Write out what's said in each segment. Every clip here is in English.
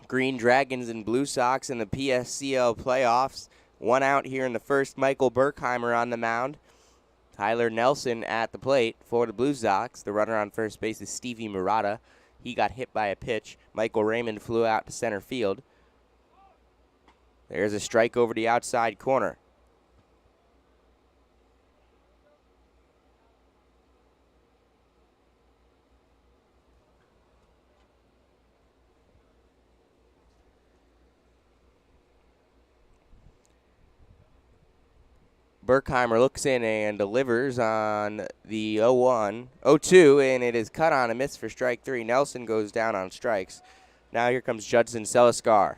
Green Dragons and Blue Sox in the Pscl playoffs. 1 out here in the first. Michael Berkheimer on the mound. Tyler Nelson at the plate for the Blue Sox. The runner on first base is Stevie Murata. He got hit by a pitch. Michael Raymond flew out to center field. There's a strike over the outside corner. Berkheimer looks in and delivers on the 0-1, 0-2, and it is cut on a miss for strike 3. Nelson goes down on strikes. Now here comes Judson Seliskar.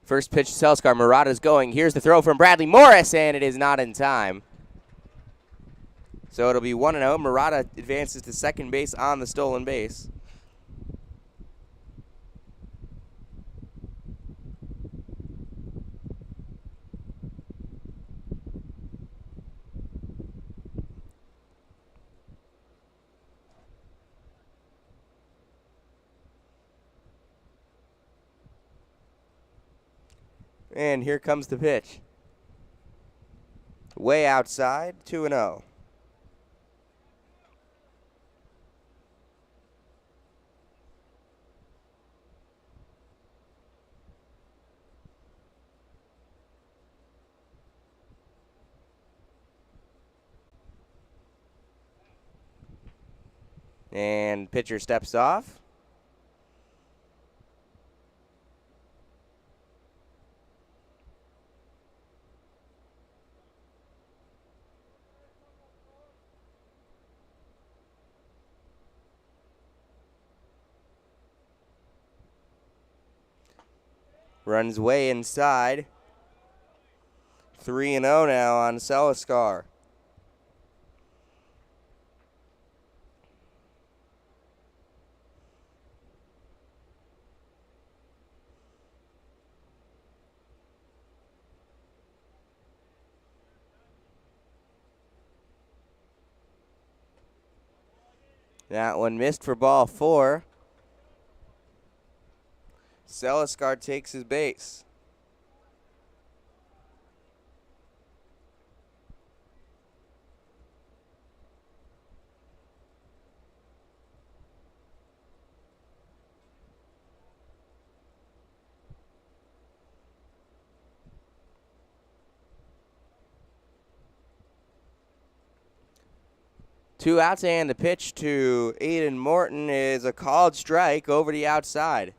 First pitch to Seliskar. Murata's going. Here's the throw from Bradley Morris, and it is not in time. So it'll be 1-0. Murata advances to second base on the stolen base. And here comes the pitch. Way outside, 2-0. And pitcher steps off. Runs way inside. 3-0 now on Seliskar. That one missed for ball 4. Seliskar takes his base. Two outs, and the pitch to Aiden Morton is a called strike over the outside.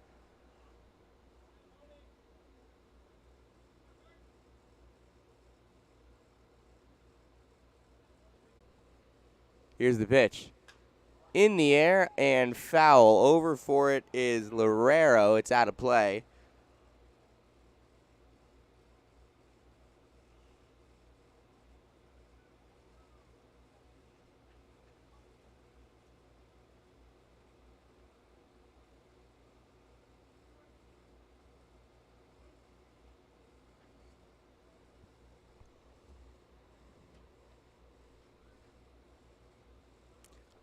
Here's the pitch. In the air and foul. Over for it is Lorero. It's out of play.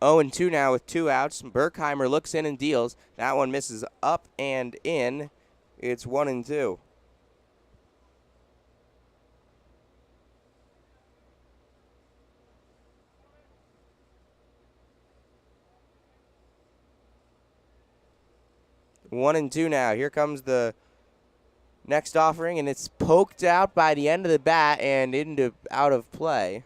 Oh, and 2 now with 2 outs. Berkheimer looks in and deals. That one misses up and in. It's 1-2. One and two now. Here comes the next offering, and it's poked out by the end of the bat and out of play.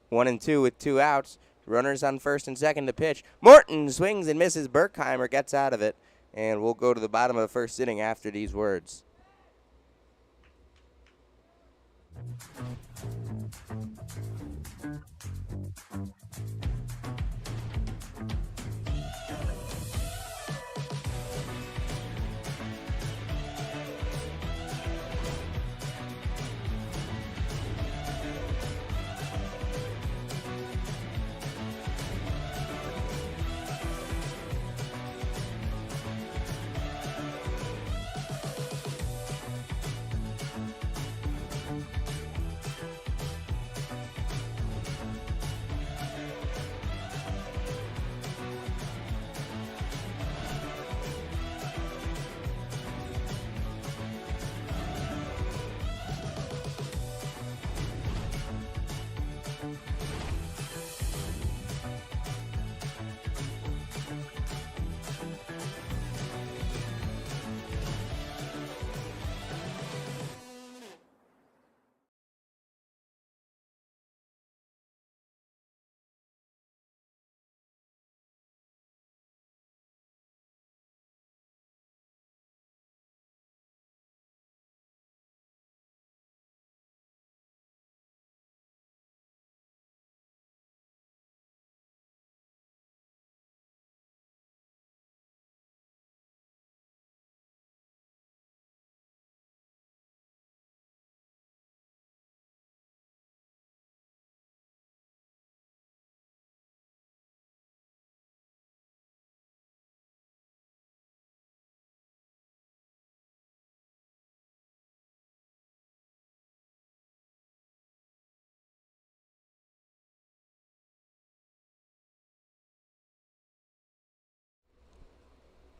One and two with 2 outs. Runners on first and second to pitch. Morton swings and misses. Berkheimer gets out of it. And we'll go to the bottom of the first inning after these words.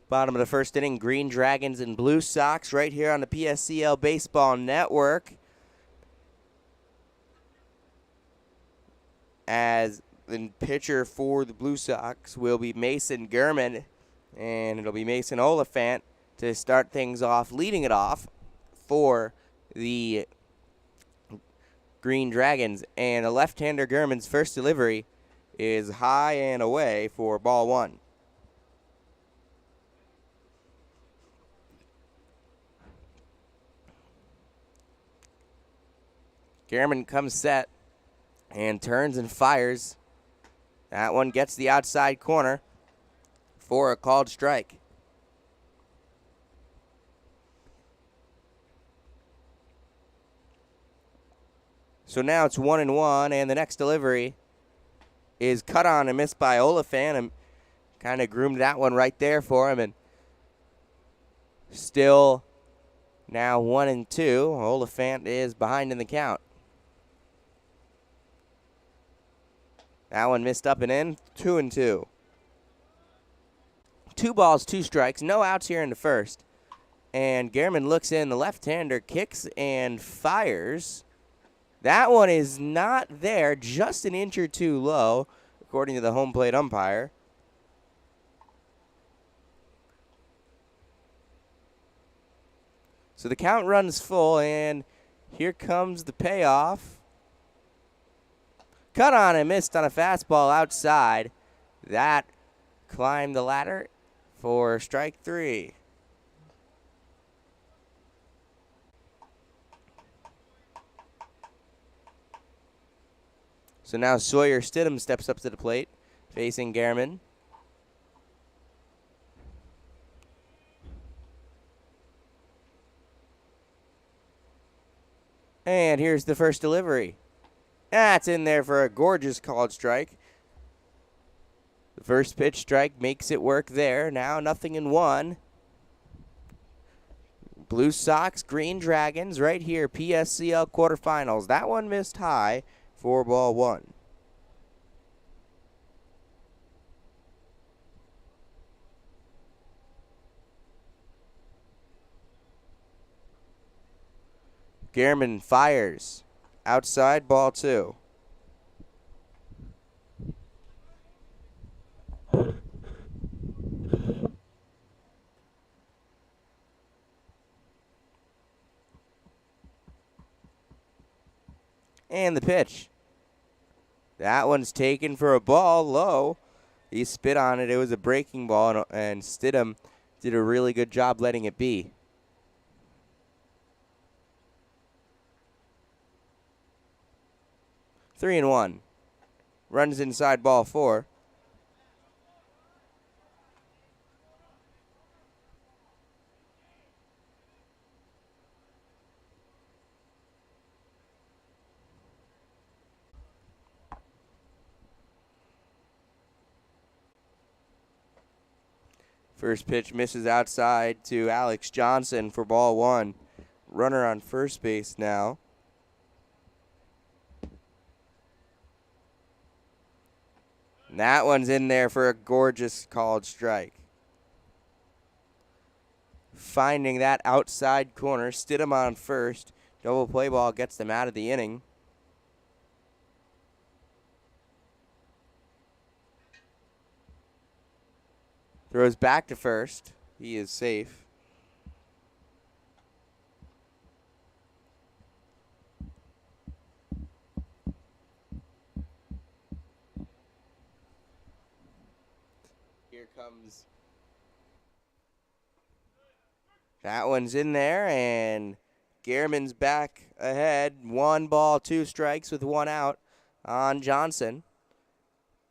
Bottom of the first inning, Green Dragons and Blue Sox right here on the PSCL Baseball Network. As the pitcher for the Blue Sox will be Mason Gurman, and it'll be Mason Oliphant to start things off, leading it off for the Green Dragons. And a left-hander Gurman's first delivery is high and away for ball one. Gurman comes set and turns and fires. That one gets the outside corner for a called strike. So now it's 1-1, and the next delivery is cut on and missed by Oliphant, and kind of groomed that one right there for him. And still now 1-2. Oliphant is behind in the count. That one missed up and in, 2-2. 2 balls, 2 strikes, no outs here in the first. And Gurman looks in, the left-hander kicks and fires. That one is not there, just an inch or two low, according to the home plate umpire. So the count runs full, and here comes the payoff. Cut on and missed on a fastball outside. That climbed the ladder for strike 3. So now Sawyer Stidham steps up to the plate, facing Gurman. And here's the first delivery. That's in there for a gorgeous called strike. The first pitch strike makes it work there. Now 0-1. Blue Sox, Green Dragons right here, PSCL quarterfinals. That one missed high for ball 1. Gurman fires. Outside, ball 2. And the pitch. That one's taken for a ball low. He spit on it. It was a breaking ball, and Stidham did a really good job letting it be. 3-1. Runs inside ball 4. First pitch misses outside to Alex Johnson for ball 1. Runner on first base now. And that one's in there for a gorgeous called strike. Finding that outside corner, Stidham on first. Double play ball gets them out of the inning. Throws back to first. He is safe. Here comes. That one's in there, and Gehrman's back ahead. 1 ball, 2 strikes with 1 out on Johnson.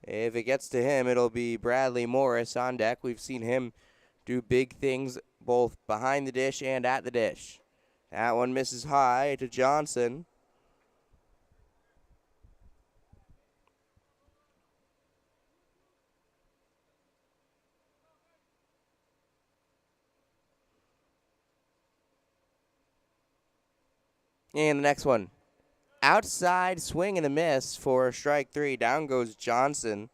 If it gets to him, it'll be Bradley Morris on deck. We've seen him do big things both behind the dish and at the dish. That one misses high to Johnson. And the next one. Outside swing and a miss for strike 3. Down goes Johnson.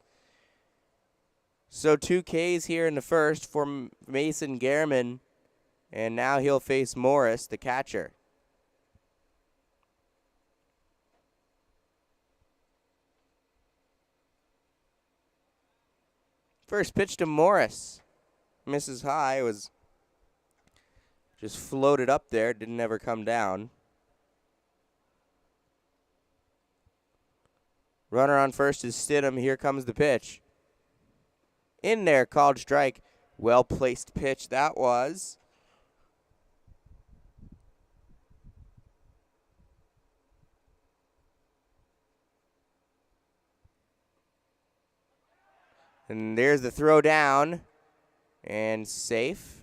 So 2 Ks here in the first for Mason Gehrman. And now he'll face Morris, the catcher. First pitch to Morris. Misses high. Was just floated up there. Didn't ever come down. Runner on first is Stidham. Here comes the pitch. In there, called strike. Well-placed pitch that was. And there's the throw down. And safe.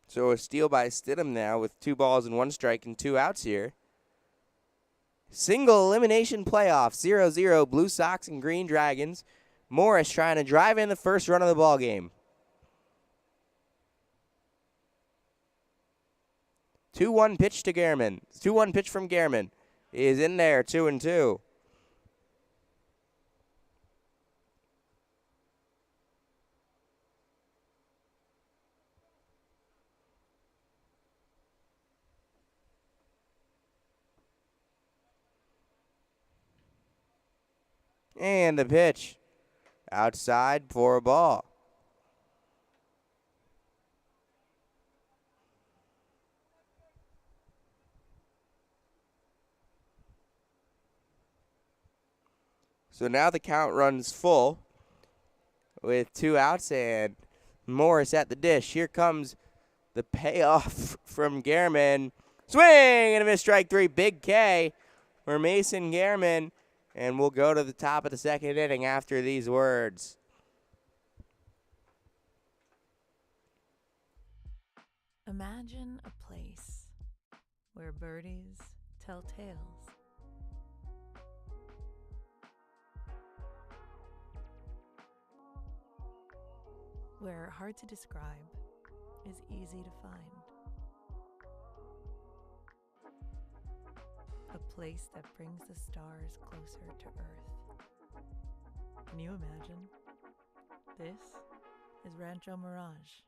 So a steal by Stidham now with 2 balls and 1 strike and 2 outs here. Single elimination playoff, 0-0 Blue Sox and Green Dragons. Morris trying to drive in the first run of the ball game. 2-1 pitch to Gehrman. 2-1 pitch from Gehrman. Is in there, 2-2. And the pitch outside for a ball. So now the count runs full with 2 outs and Morris at the dish. Here comes the payoff from Gehrman. Swing and a miss, strike 3. Big K for Mason Gehrman. And we'll go to the top of the second inning after these words. Imagine a place where birdies tell tales. Where hard to describe is easy to find. A place that brings the stars closer to Earth. Can you imagine? This is Rancho Mirage.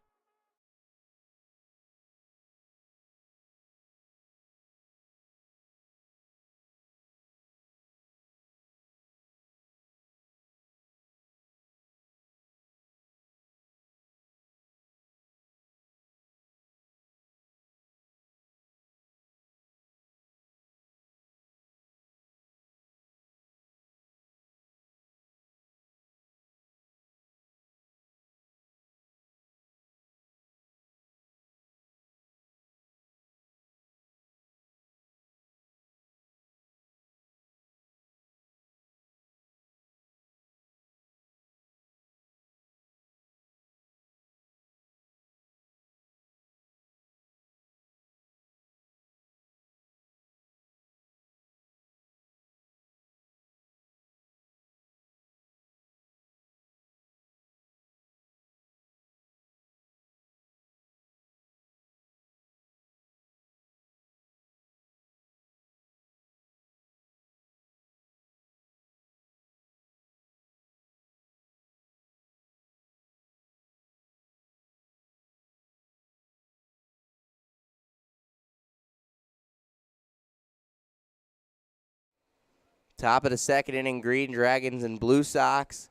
Top of the second inning, Green Dragons and Blue Sox,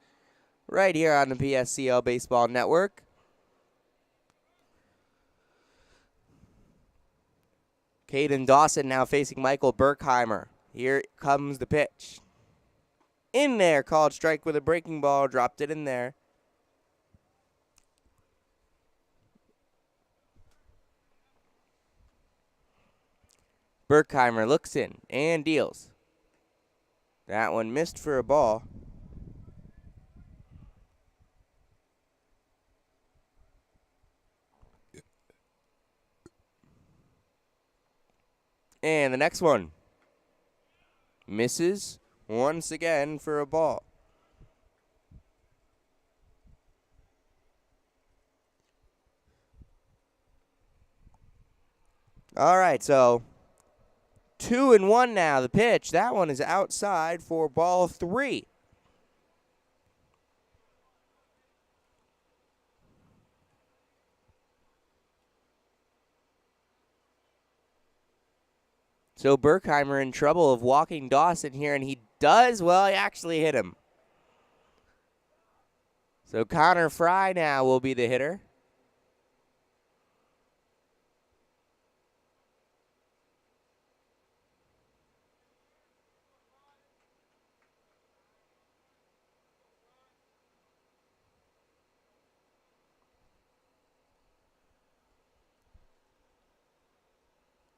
right here on the PSCL Baseball Network. Caden Dawson now facing Michael Berkheimer. Here comes the pitch. In there, called strike with a breaking ball, dropped it in there. Berkheimer looks in and deals. That one missed for a ball. And the next one misses once again for a ball. All right, so 2-1 now. The pitch, that one is outside for ball 3. So Berkheimer in trouble of walking Dawson here, and he does. Well, he actually hit him. So Connor Fry now will be the hitter.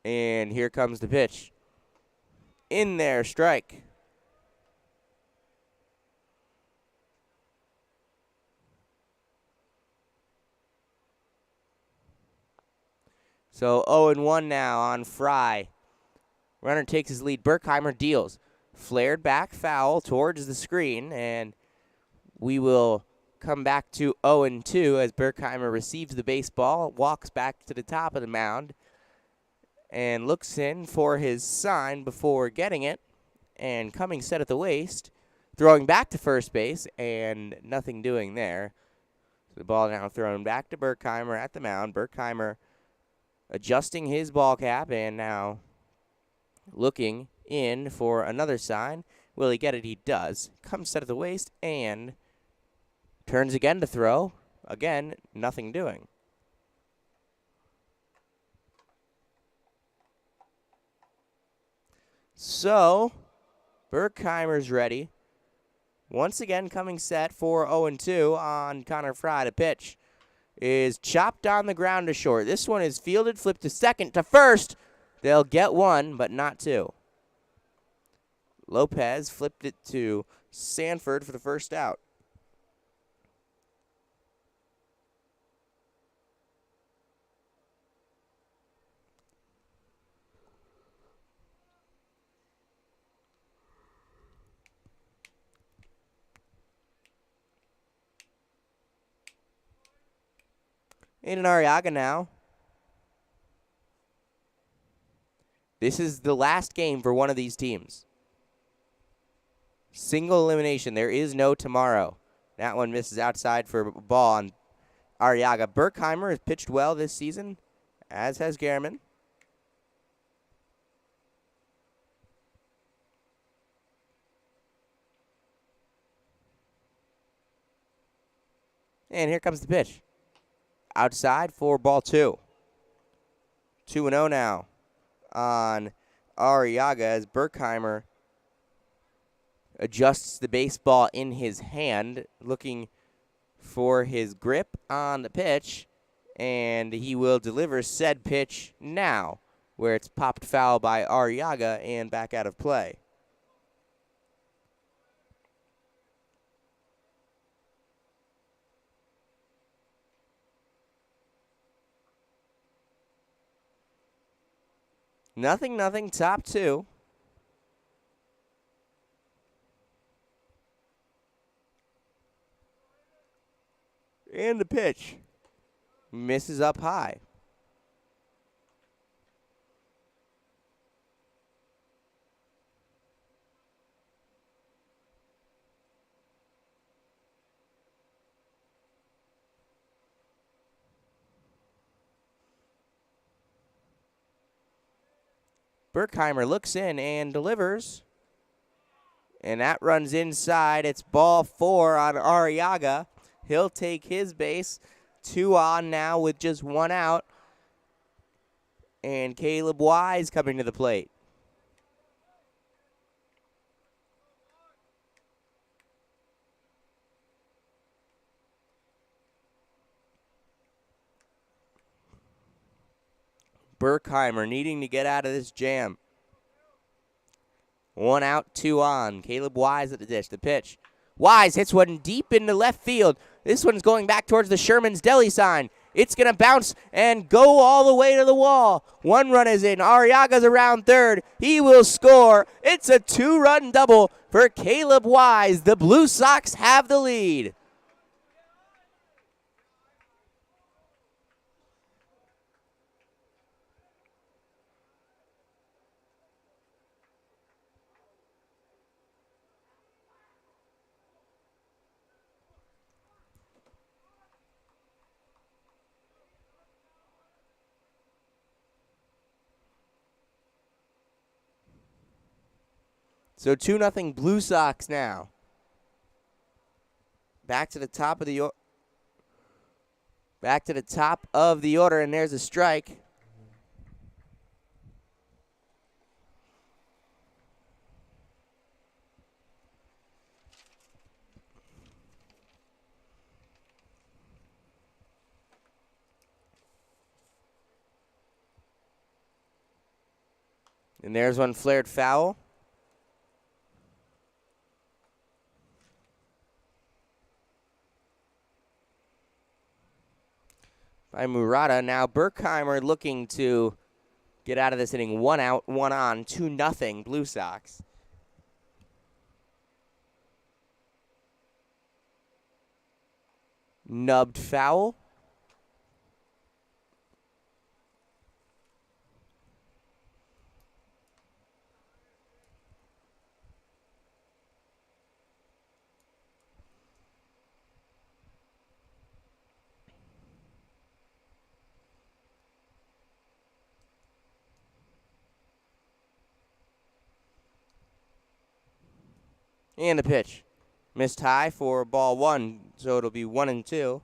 And here comes the pitch. In there, strike. So 0-1 now on Fry. Runner takes his lead. Berkheimer deals. Flared back foul towards the screen, and we will come back to 0-2 as Berkheimer receives the baseball, walks back to the top of the mound, and looks in for his sign before getting it, and coming set at the waist, throwing back to first base, and nothing doing there. The ball now thrown back to Berkheimer at the mound. Berkheimer adjusting his ball cap and now looking in for another sign. Will he get it? He does. Comes set at the waist and turns again to throw. Again, nothing doing. So, Berkheimer's ready. Once again, coming set for 0-2 on Connor Fry. The pitch is chopped on the ground to short. This one is fielded, flipped to second, to first. They'll get one, but not two. Lopez flipped it to Sanford for the first out. Aiden Arriaga now. This is the last game for one of these teams. Single elimination. There is no tomorrow. That one misses outside for a ball on Arriaga. Berkheimer has pitched well this season, as has Gehrman. And here comes the pitch. Outside for ball 2. 2-0 now on Arriaga as Berkheimer adjusts the baseball in his hand, looking for his grip on the pitch, and he will deliver said pitch now, where it's popped foul by Arriaga and back out of play. Nothing, top 2. And the pitch misses up high. Berkheimer looks in and delivers. And that runs inside. It's ball 4 on Arriaga. He'll take his base. 2 on now with just 1 out. And Caleb Wise coming to the plate. Berkheimer needing to get out of this jam. 1 out, 2 on. Caleb Wise at the dish. The pitch. Wise hits one deep into left field. This one's going back towards the Sherman's Deli sign. It's going to bounce and go all the way to the wall. 1 run is in. Arriaga's around third. He will score. It's a 2-run double for Caleb Wise. The Blue Sox have the lead. So 2-0 Blue Sox now. Back to the top of the order, and there's a strike. And there's one flared foul. By Murata. Now Berkheimer looking to get out of this inning. 1 out, 1 on, 2-0 Blue Sox. Nubbed foul. And the pitch. Missed high for ball 1, so it'll be 1-2.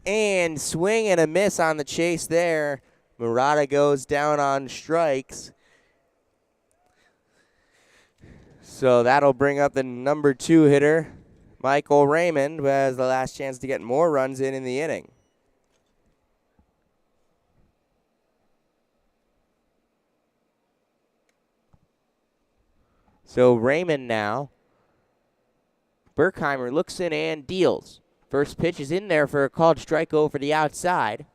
And swing and a miss on the chase there. Murata goes down on strikes. So that'll bring up the number 2 hitter, Michael Raymond, who has the last chance to get more runs in the inning. So Raymond now. Berkheimer looks in and deals. First pitch is in there for a called strike over the outside.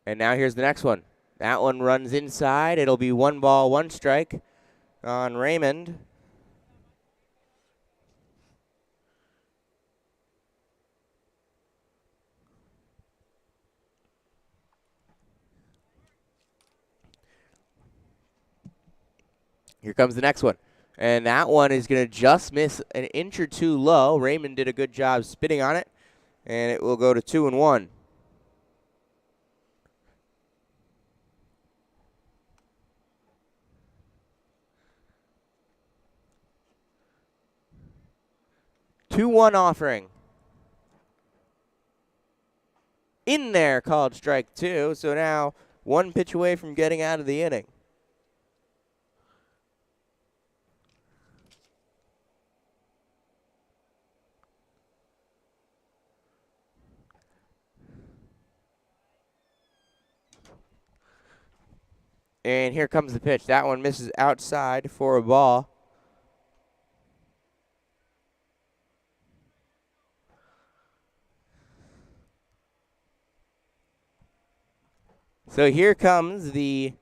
And now here's the next one. That one runs inside. It'll be 1 ball, 1 strike on Raymond. Here comes the next one. And that one is going to just miss an inch or 2 low. Raymond did a good job spitting on it. And it will go to 2-1. Two-one offering. In there, called strike 2. So now 1 pitch away from getting out of the inning. And here comes the pitch. That one misses outside for a ball. So here comes the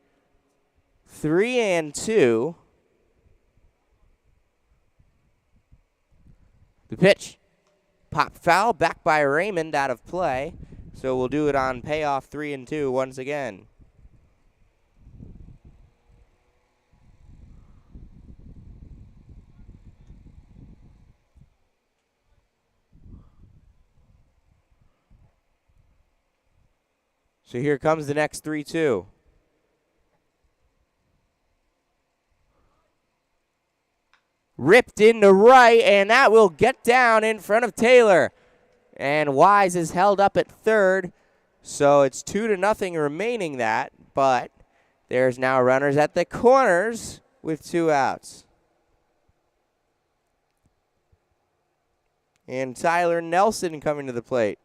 3-2. The pitch. Pop foul, back by Raymond, out of play. So we'll do it on payoff 3-2 once again. So here comes the next 3-2. Ripped into right, and that will get down in front of Taylor. And Wise is held up at third. So it's 2-0 remaining that, but there's now runners at the corners with 2 outs. And Tyler Nelson coming to the plate.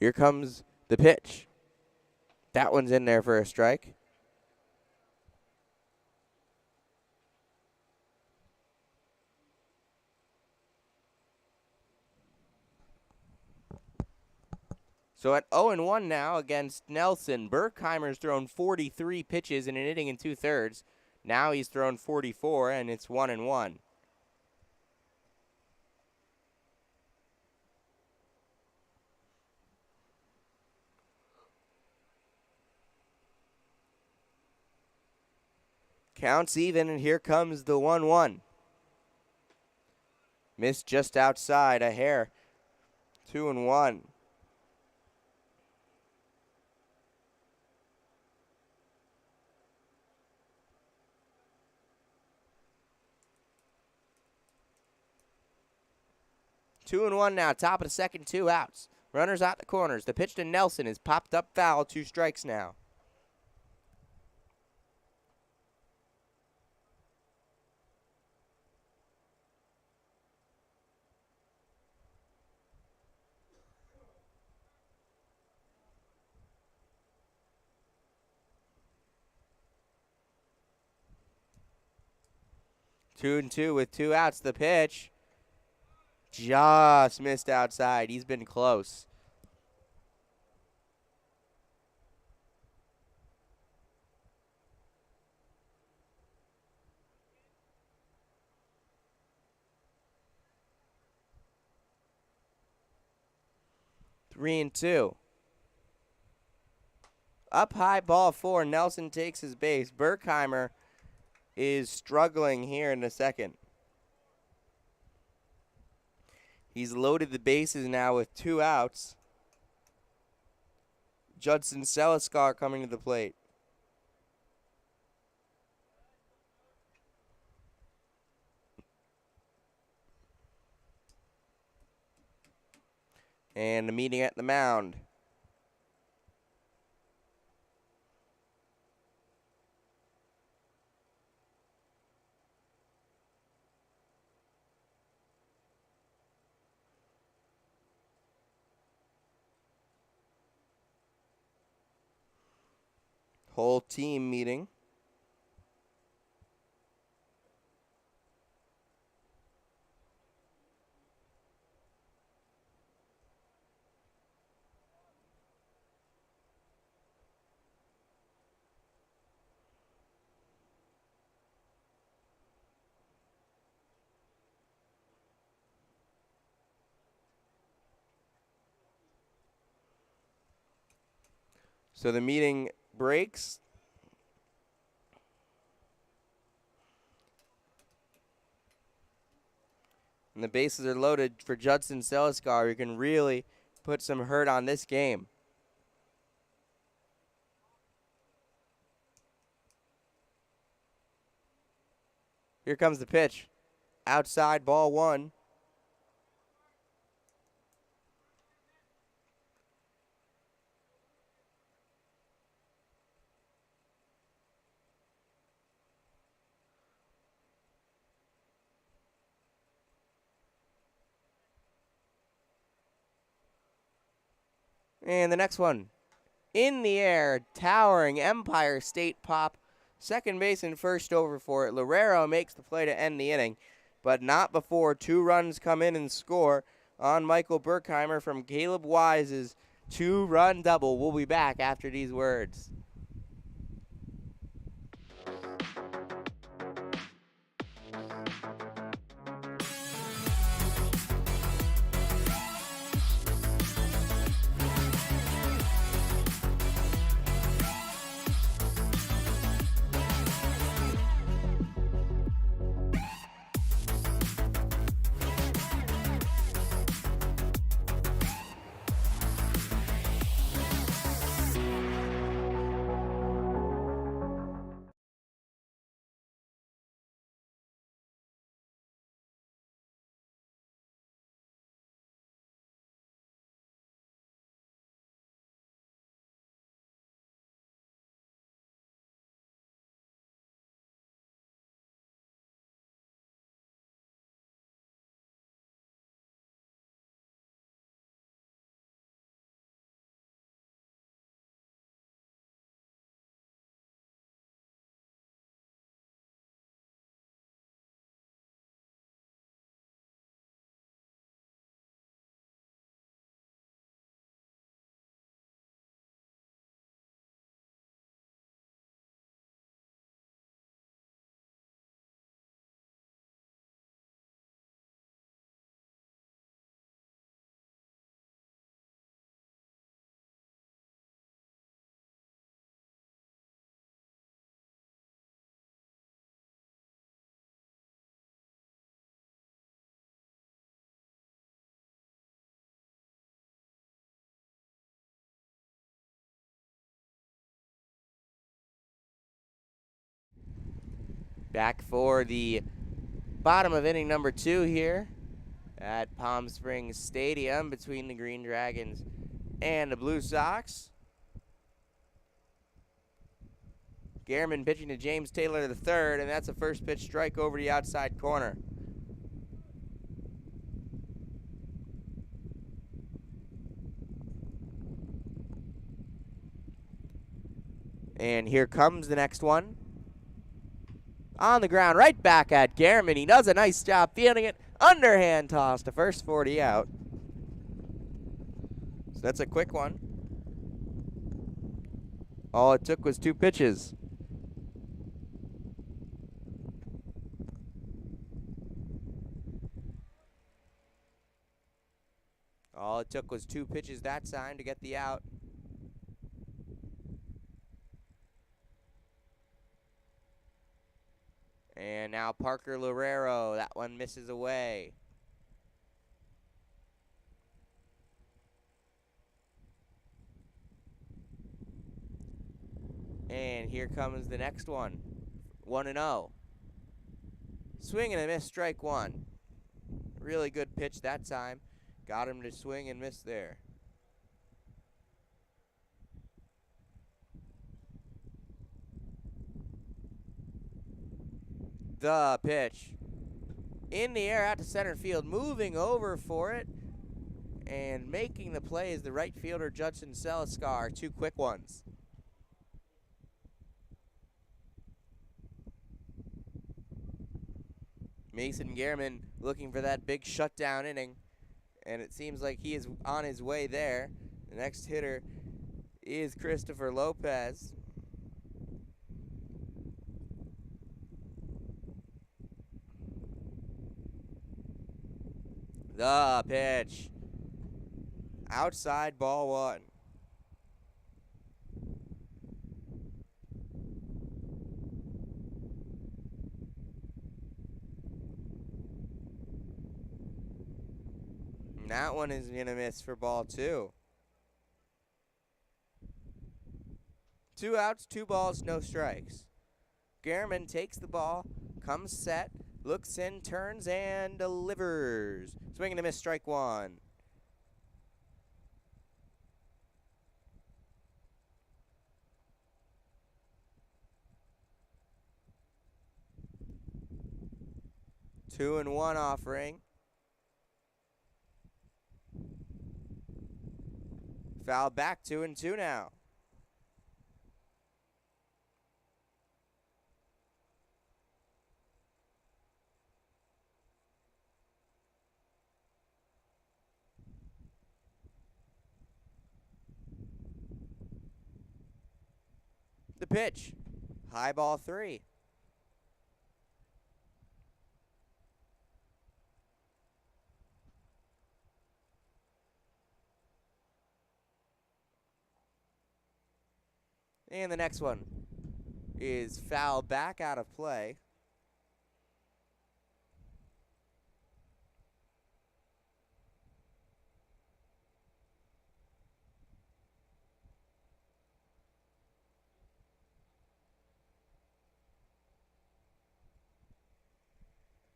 Here comes the pitch. That one's in there for a strike. So at 0-1 now against Nelson, Berkheimer's thrown 43 pitches in an inning and 2/3. Now he's thrown 44, and it's 1-1. Counts even, and here comes the 1-1. Missed just outside a hair. 2-1. Two and one now, top of the second, 2 outs. Runners out the corners. The pitch to Nelson is popped up foul, 2 strikes now. Two and two with 2 outs. The pitch just missed outside. He's been close. Three and two. Up high, ball 4. Nelson takes his base. Berkheimer is struggling here in the second. He's loaded the bases now with 2 outs. Judson Seliskar coming to the plate. And the meeting at the mound. Whole team meeting. So the meeting breaks. And the bases are loaded for Judson Seliskar, who can really put some hurt on this game. Here comes the pitch. Outside, ball 1. And the next one In the air, towering Empire State pop. Second base and first over for it. Loureiro makes the play to end the inning, but not before 2 runs come in and score on Michael Berkheimer from Caleb Wise's 2-run double. We'll be back after these words. Back for the bottom of inning number 2 here at Palm Springs Stadium between the Green Dragons and the Blue Sox. Gehrman pitching to James Taylor III, and that's a first pitch strike over the outside corner. And here comes the next one. On the ground, right back at Gehrman. He does a nice job fielding it. Underhand toss to first, 40 out. So that's a quick one. All it took was 2 pitches. All it took was 2 pitches that time to get the out. And now Parker Loureiro. That one misses away. And here comes the next one. 1-0. Swing and a miss, strike 1. Really good pitch that time. Got him to swing and miss there. The pitch. In the air out to center field. Moving over for it. And making the play is the right fielder, Judson Seliskar. 2 quick ones. Mason Gehrman looking for that big shutdown inning. And it seems like he is on his way there. The next hitter is Christopher Lopez. The pitch. Outside, ball 1. And that one is going to miss for ball 2. 2 outs, 2 balls, no strikes. Gehrman takes the ball, comes set, looks in, turns, and delivers. Swing and a miss, strike 1. Two and 1 offering. Foul back, 2-2 now. the pitch. High ball 3. And the next one is foul back out of play.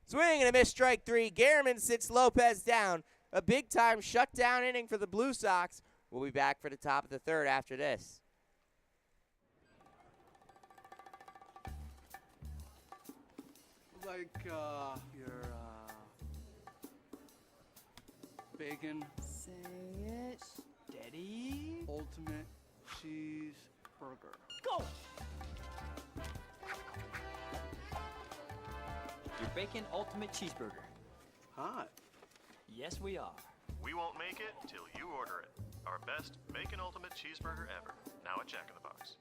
Swing and a miss, strike 3. Garriman sits Lopez down. A big-time shutdown inning for the Blue Sox. We'll be back for the top of the third after this. Like your bacon Say it. Steady. ultimate cheeseburger. Go! Your bacon ultimate cheeseburger. Hot. Yes, we are. We won't make it till you order it. Our best bacon ultimate cheeseburger ever. Now at Jack in the Box.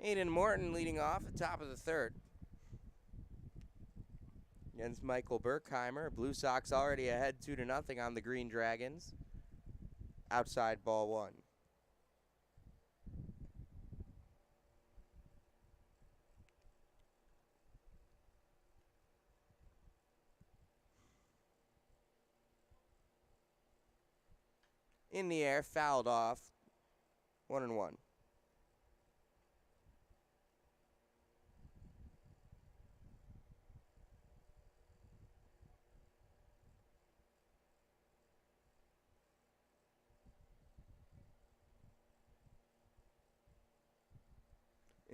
Aiden Morton leading off at the top of the third. Against Michael Berkheimer. Blue Sox already ahead 2-0 on the Green Dragons. Outside ball 1. In the air, fouled off. 1-1.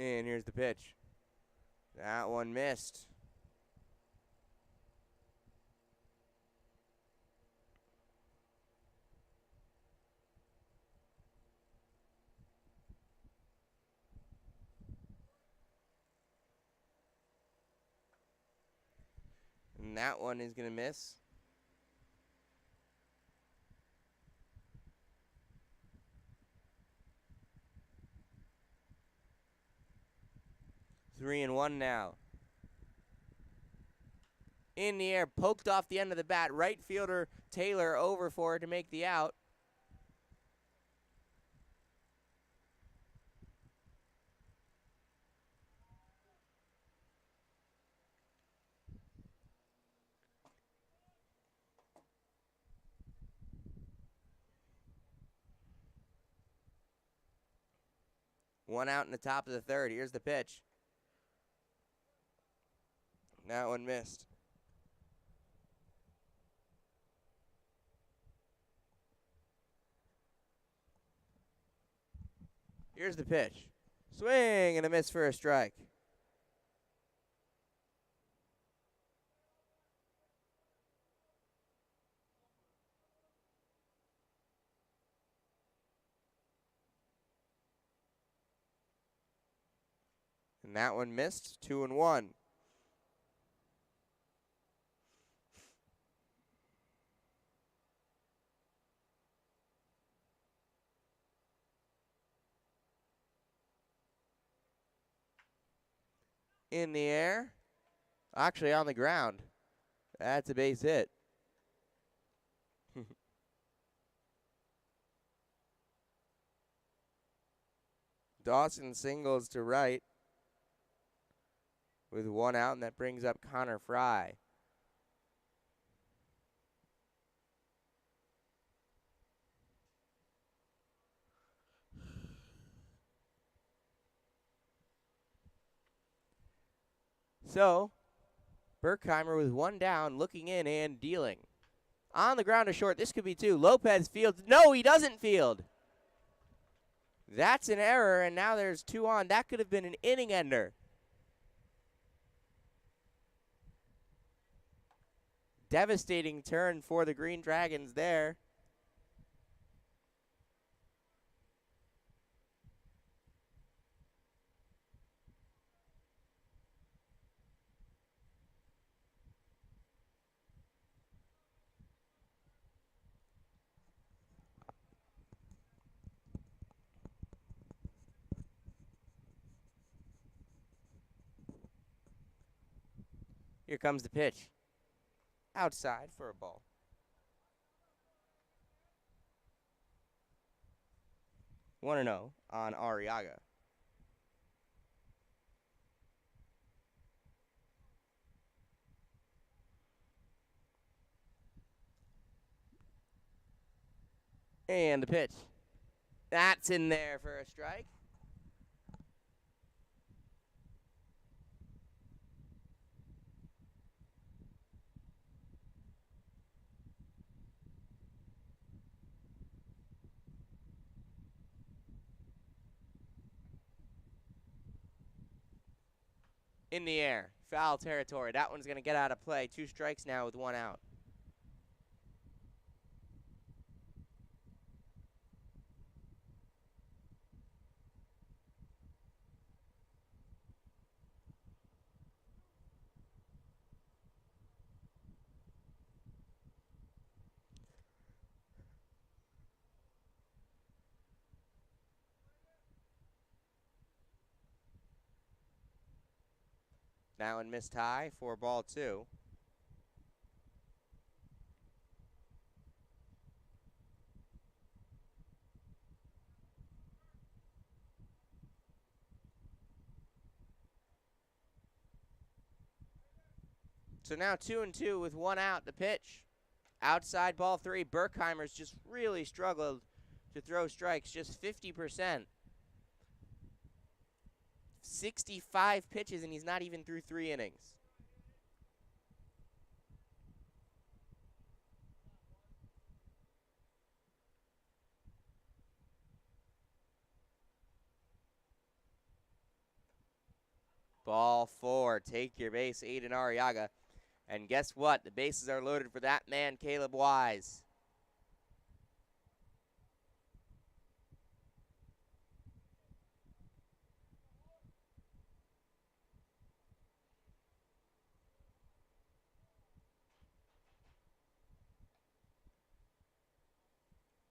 And here's the pitch. That one missed. And that one is going to miss. Three and one now. In the air, poked off the end of the bat. Right fielder Taylor over for it to make the out. One out in the top of the third. Here's the pitch. That one missed. Here's the pitch. Swing and a miss for a strike. And that one missed. 2-1. In the air. Actually on the ground. That's a base hit. Dawson singles to right with one out, and that brings up Connor Fry. So, Berkheimer with one down, looking in and dealing. On the ground to short, this could be two. Lopez fields. No, he doesn't field. That's an error, and now there's two on. That could have been an inning ender. Devastating turn for the Green Dragons there. Here comes the pitch. Outside for a ball. 1-0 on Arriaga. And the pitch. That's in there for a strike. In the air. Foul territory. That one's going to get out of play. 2 strikes now with 1 out. Now in missed high for ball 2. So now 2-2 with 1 out. The pitch. Outside ball 3. Berkheimer's just really struggled to throw strikes. Just 50%. 65 pitches, and he's not even through 3 innings. Ball 4. Take your base, Aiden Arriaga. And guess what? The bases are loaded for that man, Caleb Wise.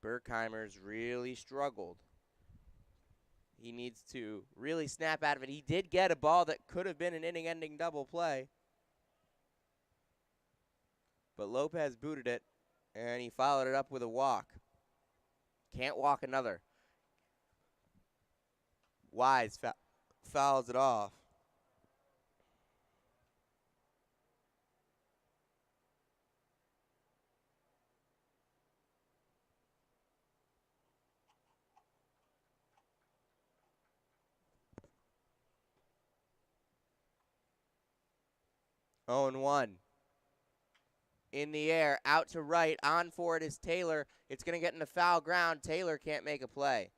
Berkheimer's really struggled. He needs to really snap out of it. He did get a ball that could have been an inning-ending double play. But Lopez booted it, and he followed it up with a walk. Can't walk another. Wise fouls it off. Oh, and 1. In the air, out to right, on for it is Taylor. It's going to get into foul ground. Taylor can't make a play.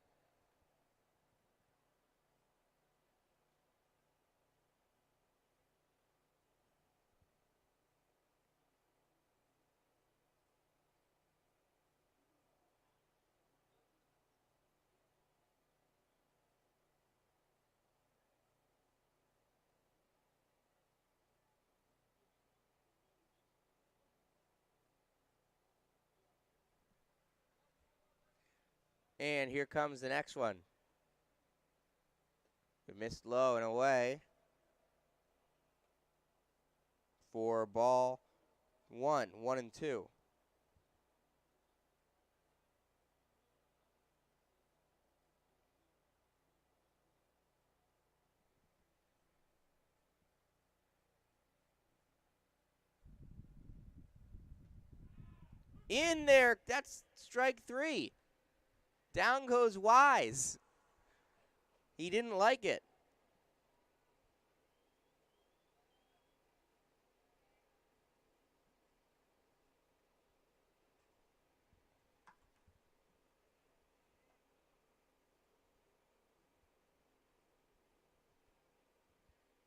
And here comes the next one. We missed low and away. for ball 1, 1-2. In there, that's strike 3. Down goes Wise. He didn't like it.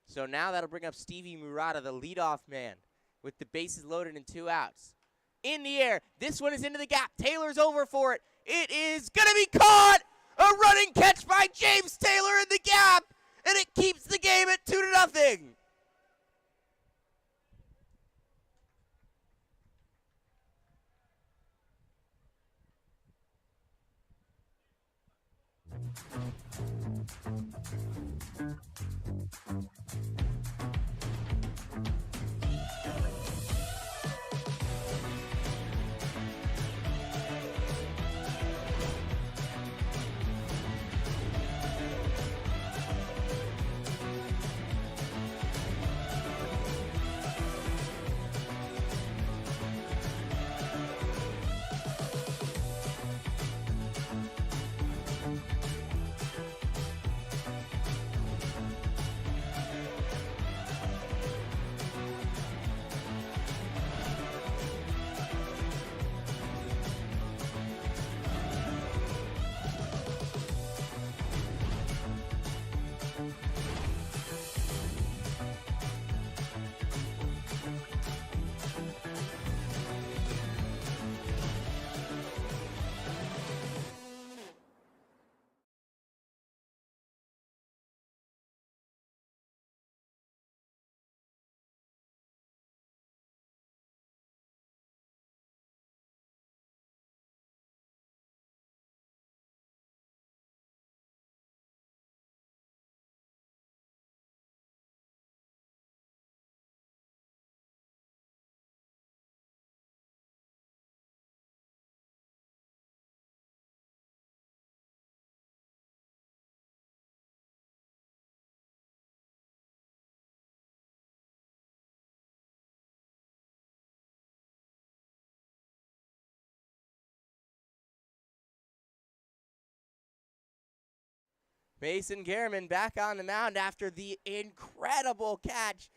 So now that'll bring up Stevie Murata, the leadoff man, with the bases loaded and 2 outs. In the air, this one is into the gap. Taylor's over for it. It is going to be caught! A running catch by James Taylor in the gap, and it keeps the game at 2-0. Mason Garriman back on the mound after the incredible catch,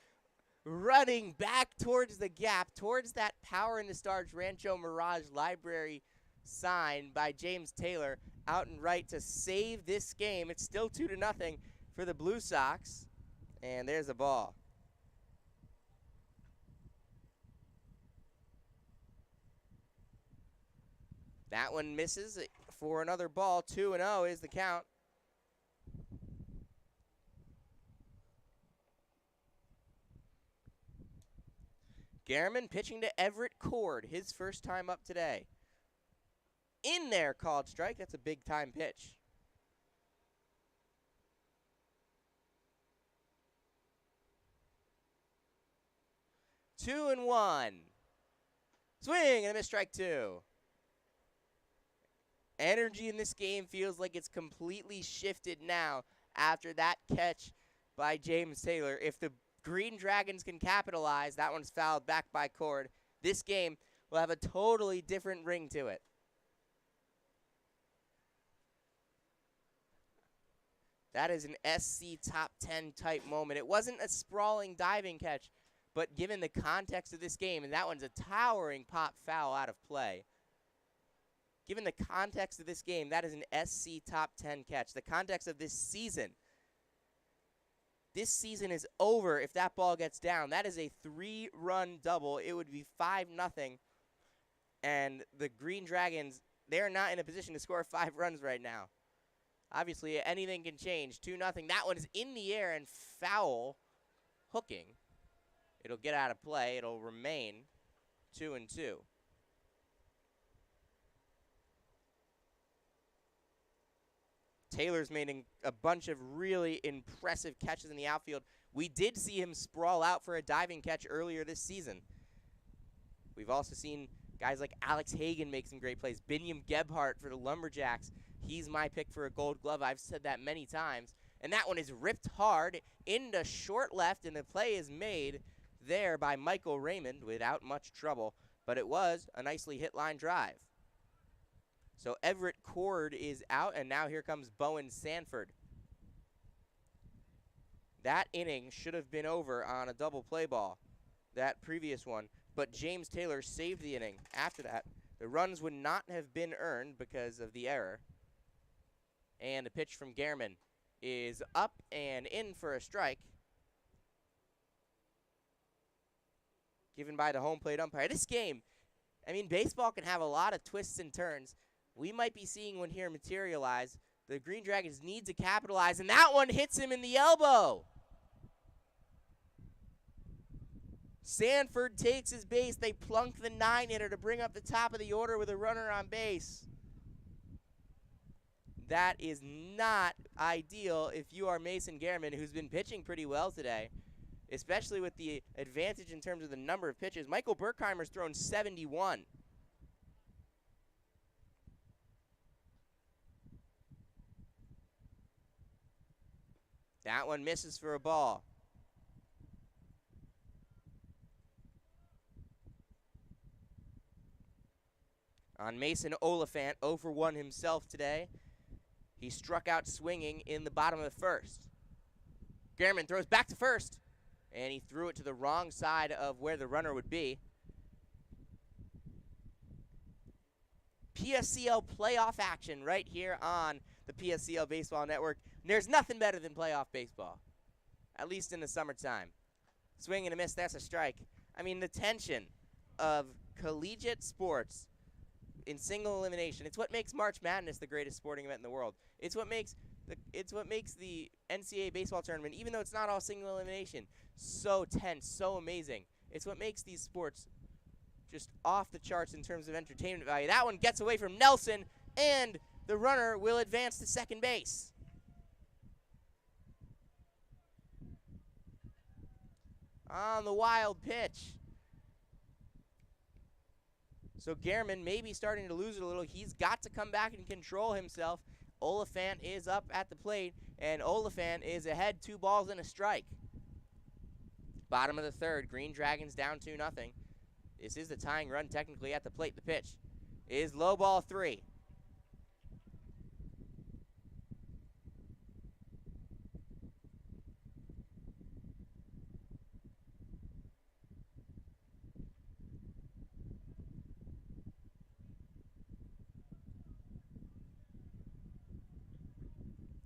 running back towards the gap, towards that Power in the Stars Rancho Mirage Library sign by James Taylor, out and right to save this game. It's still 2-0 for the Blue Sox, and there's a ball. That one misses for another ball. 2-0 is the count. Garriman pitching to Everett Cord, his first time up today. In there, called strike. That's a big time pitch. Two and one. Swing and a miss, strike 2. Energy in this game feels like it's completely shifted now after that catch by James Taylor. If the Green Dragons can capitalize, that one's fouled back by Cord. This game will have a totally different ring to it. That is an SC top 10 type moment. It wasn't a sprawling diving catch, but given the context of this game, and that one's a towering pop foul out of play. Given the context of this game, that is an SC top 10 catch. The context of this season is over if that ball gets down. That is a 3-run double. It would be 5-0. And the Green Dragons, they're not in a position to score 5 runs right now. Obviously, anything can change. 2-0. That one is in the air and foul, hooking. It'll get out of play. It'll remain 2-2. Taylor's made a bunch of really impressive catches in the outfield We did see him sprawl out for a diving catch earlier this season. We've also seen guys like Alex Hagan make some great plays. Binyam Gebhardt for the Lumberjacks. He's my pick for a gold glove. I've said that many times. And that one is ripped hard into short left, and the play is made there by Michael Raymond without much trouble. But it was a nicely hit line drive. So Everett Cord is out, and now here comes Bowen Sanford. That inning should have been over on a double play ball, that previous one. But James Taylor saved the inning after that. The runs would not have been earned because of the error. And the pitch from Gehrman is up and in for a strike. Given by the home plate umpire. This game, I mean, baseball can have a lot of twists and turns. We might be seeing one here materialize. The Green Dragons need to capitalize, and that one hits him in the elbow. Sanford takes his base. They plunk the 9-hitter to bring up the top of the order with a runner on base. That is not ideal if you are Mason Gehrman, who's been pitching pretty well today, especially with the advantage in terms of the number of pitches. Michael Berkheimer's thrown 71. That one misses for a ball. On Mason Oliphant, 0 for 1 himself today. He struck out swinging in the bottom of the first. Gehrman throws back to first, and he threw it to the wrong side of where the runner would be. PSCL playoff action right here on the PSCL Baseball Network. There's nothing better than playoff baseball, at least in the summertime. Swing and a miss, that's a strike. I mean, the tension of collegiate sports in single elimination. It's what makes March Madness the greatest sporting event in the world. It's what makes the NCAA baseball tournament, even though it's not all single elimination, so tense, so amazing. It's what makes these sports just off the charts in terms of entertainment value. That one gets away from Nelson, and the runner will advance to second base. On the wild pitch. So Gehrman may be starting to lose it a little. He's got to come back and control himself. Oliphant is up at the plate, and Oliphant is ahead 2 balls and a strike. Bottom of the third, Green Dragons down 2-0. This is the tying run technically at the plate. The pitch is low ball 3.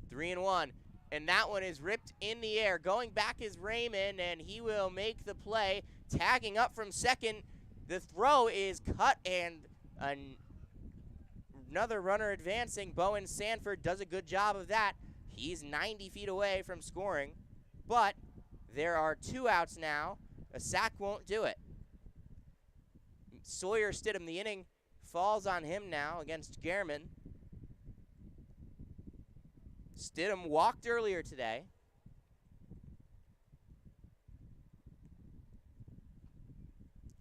Three and one, and that one is ripped in the air. Going back is Raymond, and he will make the play. Tagging up from second, the throw is cut, and another runner advancing. Bowen Sanford does a good job of that. He's 90 feet away from scoring, but there are 2 outs now. A sack won't do it. Sawyer Stidham, the inning falls on him now against Gehrman. Stidham walked earlier today.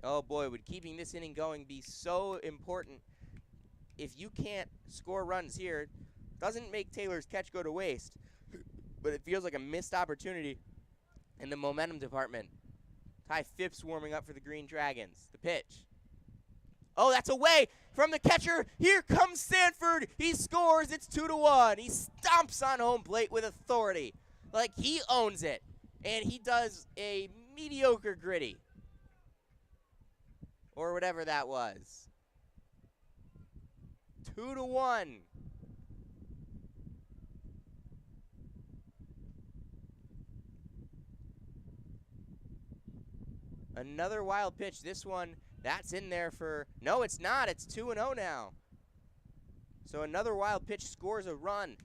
Oh boy, would keeping this inning going be so important. If you can't score runs here, doesn't make Taylor's catch go to waste, but it feels like a missed opportunity in the momentum department. Ty Phipps warming up for the Green Dragons. The pitch. Oh, that's away from the catcher. Here comes Sanford. He scores. It's 2-1. He stomps on home plate with authority. Like he owns it. And he does a mediocre gritty. Or whatever that was. 2-1. Another wild pitch. This one, that's in there for... No, it's not. It's 2-0 now. So another wild pitch scores a run.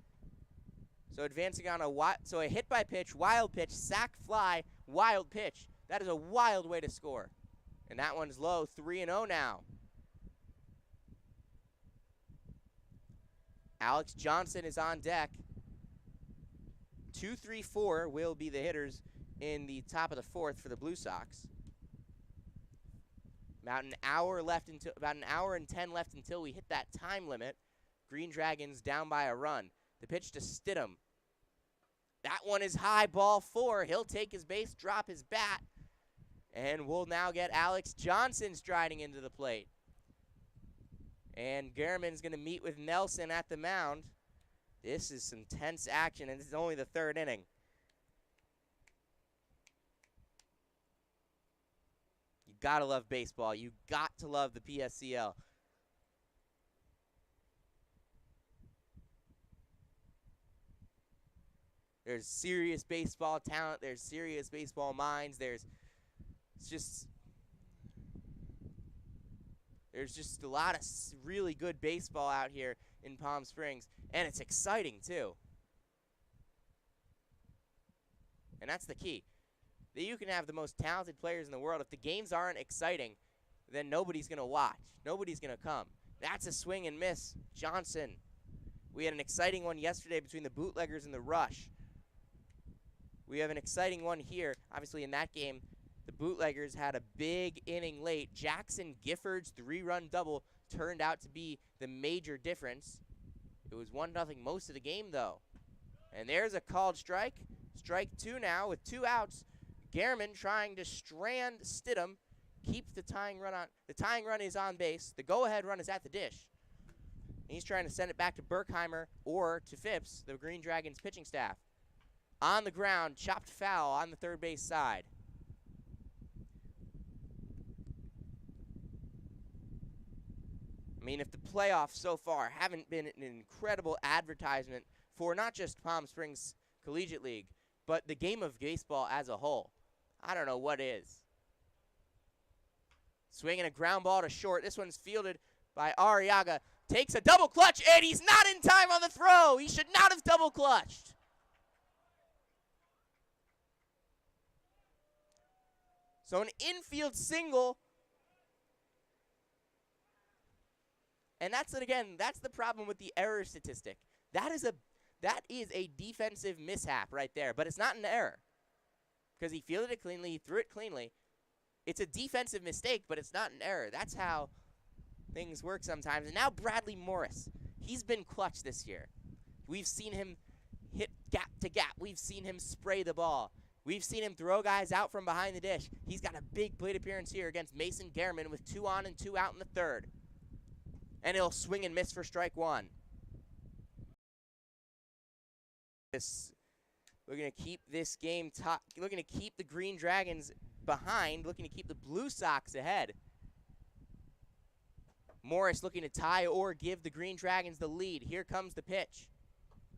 So advancing on a hit by pitch, wild pitch, sac fly, wild pitch. That is a wild way to score. And that one's low, 3-0 now. Alex Johnson is on deck. 2, 3, 4 will be the hitters in the top of the fourth for the Blue Sox. About an hour and 10 left until we hit that time limit. Green Dragons down by a run. The pitch to Stidham. That one is high, ball 4. He'll take his base, drop his bat, and we'll now get Alex Johnson striding into the plate. And Gehrman's going to meet with Nelson at the mound. This is some tense action, and this is only the third inning. You got to love baseball. You got to love the PSCL. There's serious baseball talent. There's serious baseball minds. There's just a lot of really good baseball out here in Palm Springs, and it's exciting too. And that's the key. That you can have the most talented players in the world. If the games aren't exciting, then nobody's going to watch. Nobody's going to come. That's a swing and miss. Johnson. We had an exciting one yesterday between the Bootleggers and the Rush. We have an exciting one here. Obviously, in that game, the Bootleggers had a big inning late. Jackson Gifford's 3-run double turned out to be the major difference. It was 1-0 most of the game, though. And there's a called strike. Strike 2 now with 2 outs. Gehrman trying to strand Stidham. Keeps the tying run on. The tying run is on base. The go-ahead run is at the dish. And he's trying to send it back to Berkheimer or to Phipps, the Green Dragons pitching staff. On the ground, chopped foul on the third base side. I mean, if the playoffs so far haven't been an incredible advertisement for not just Palm Springs Collegiate League, but the game of baseball as a whole, I don't know what is. Swinging a ground ball to short. This one's fielded by Arriaga. Takes a double clutch, and he's not in time on the throw. He should not have double clutched. So an infield single. And that's it again. That's the problem with the error statistic. That is a defensive mishap right there, but it's not an error. Because he fielded it cleanly, he threw it cleanly. It's a defensive mistake, but it's not an error. That's how things work sometimes. And now Bradley Morris. He's been clutch this year. We've seen him hit gap to gap. We've seen him spray the ball. We've seen him throw guys out from behind the dish. He's got a big plate appearance here against Mason Gehrman with 2 on and 2 out in the third. And he'll swing and miss for strike 1. We're going to keep this game looking to keep the Green Dragons behind, looking to keep the Blue Sox ahead. Morris looking to tie or give the Green Dragons the lead. Here comes the pitch.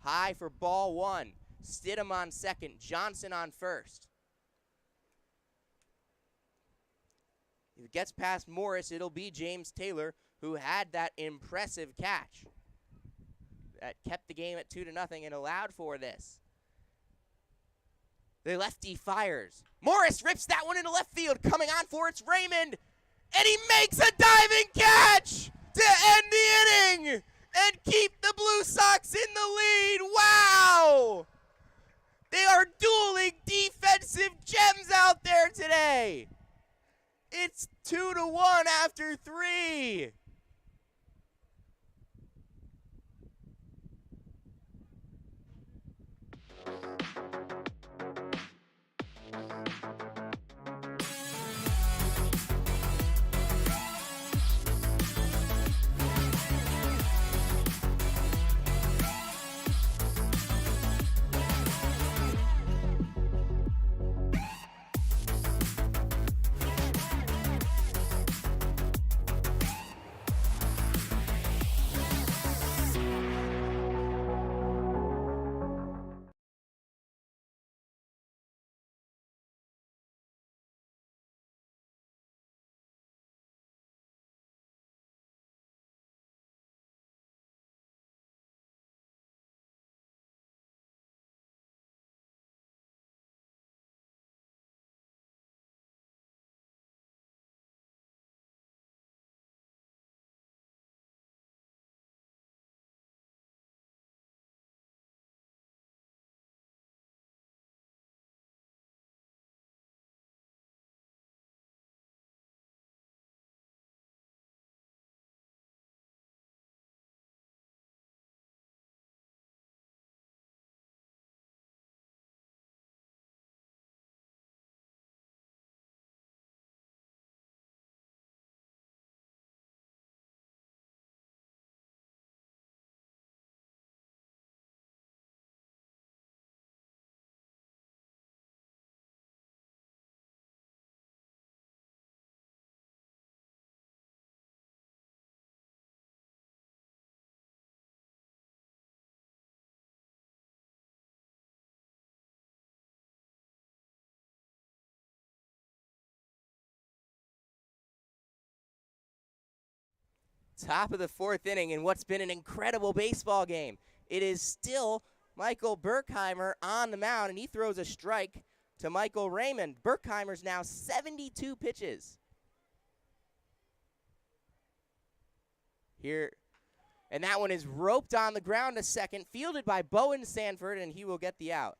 High for ball 1. Stidham on second, Johnson on first. If it gets past Morris, it'll be James Taylor, who had that impressive catch that kept the game at 2-0 and allowed for this. The lefty fires. Morris rips that one into left field. Coming on for it's Raymond. And he makes a diving catch to end the inning and keep the Blue Sox in the lead. Wow! They are dueling defensive gems out there today. It's 2-1 after 3. Top of the fourth inning in what's been an incredible baseball game. It is still Michael Berkheimer on the mound, and he throws a strike to Michael Raymond. Berkheimer's now 72 pitches. Here, and that one is roped on the ground to second, fielded by Bowen Sanford, and he will get the out.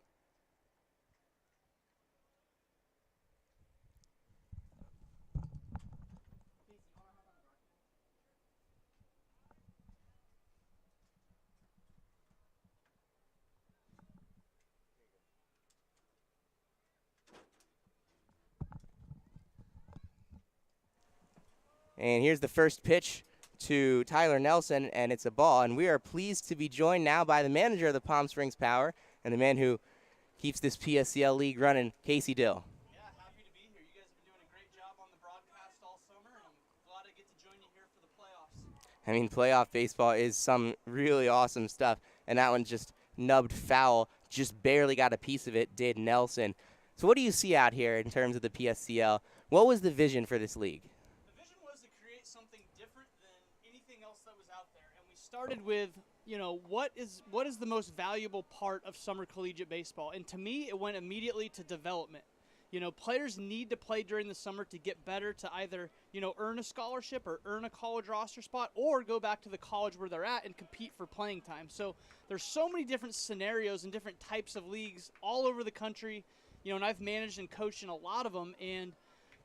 And here's the first pitch to Tyler Nelson, and it's a ball. And we are pleased to be joined now by the manager of the Palm Springs Power and the man who keeps this PSCL league running, Casey Dill. Yeah, happy to be here. You guys have been doing a great job on the broadcast all summer, and I'm glad I get to join you here for the playoffs. I mean, playoff baseball is some really awesome stuff, and that one just nubbed foul, just barely got a piece of it, did Nelson. So what do you see out here in terms of the PSCL? What was the vision for this league? Something different than anything else that was out there, and we started with, what is the most valuable part of summer collegiate baseball, and to me it went immediately to development. Players need to play during the summer to get better, to either earn a scholarship or earn a college roster spot, or go back to the college where they're at and compete for playing time. So there's so many different scenarios and different types of leagues all over the country, and I've managed and coached in a lot of them, and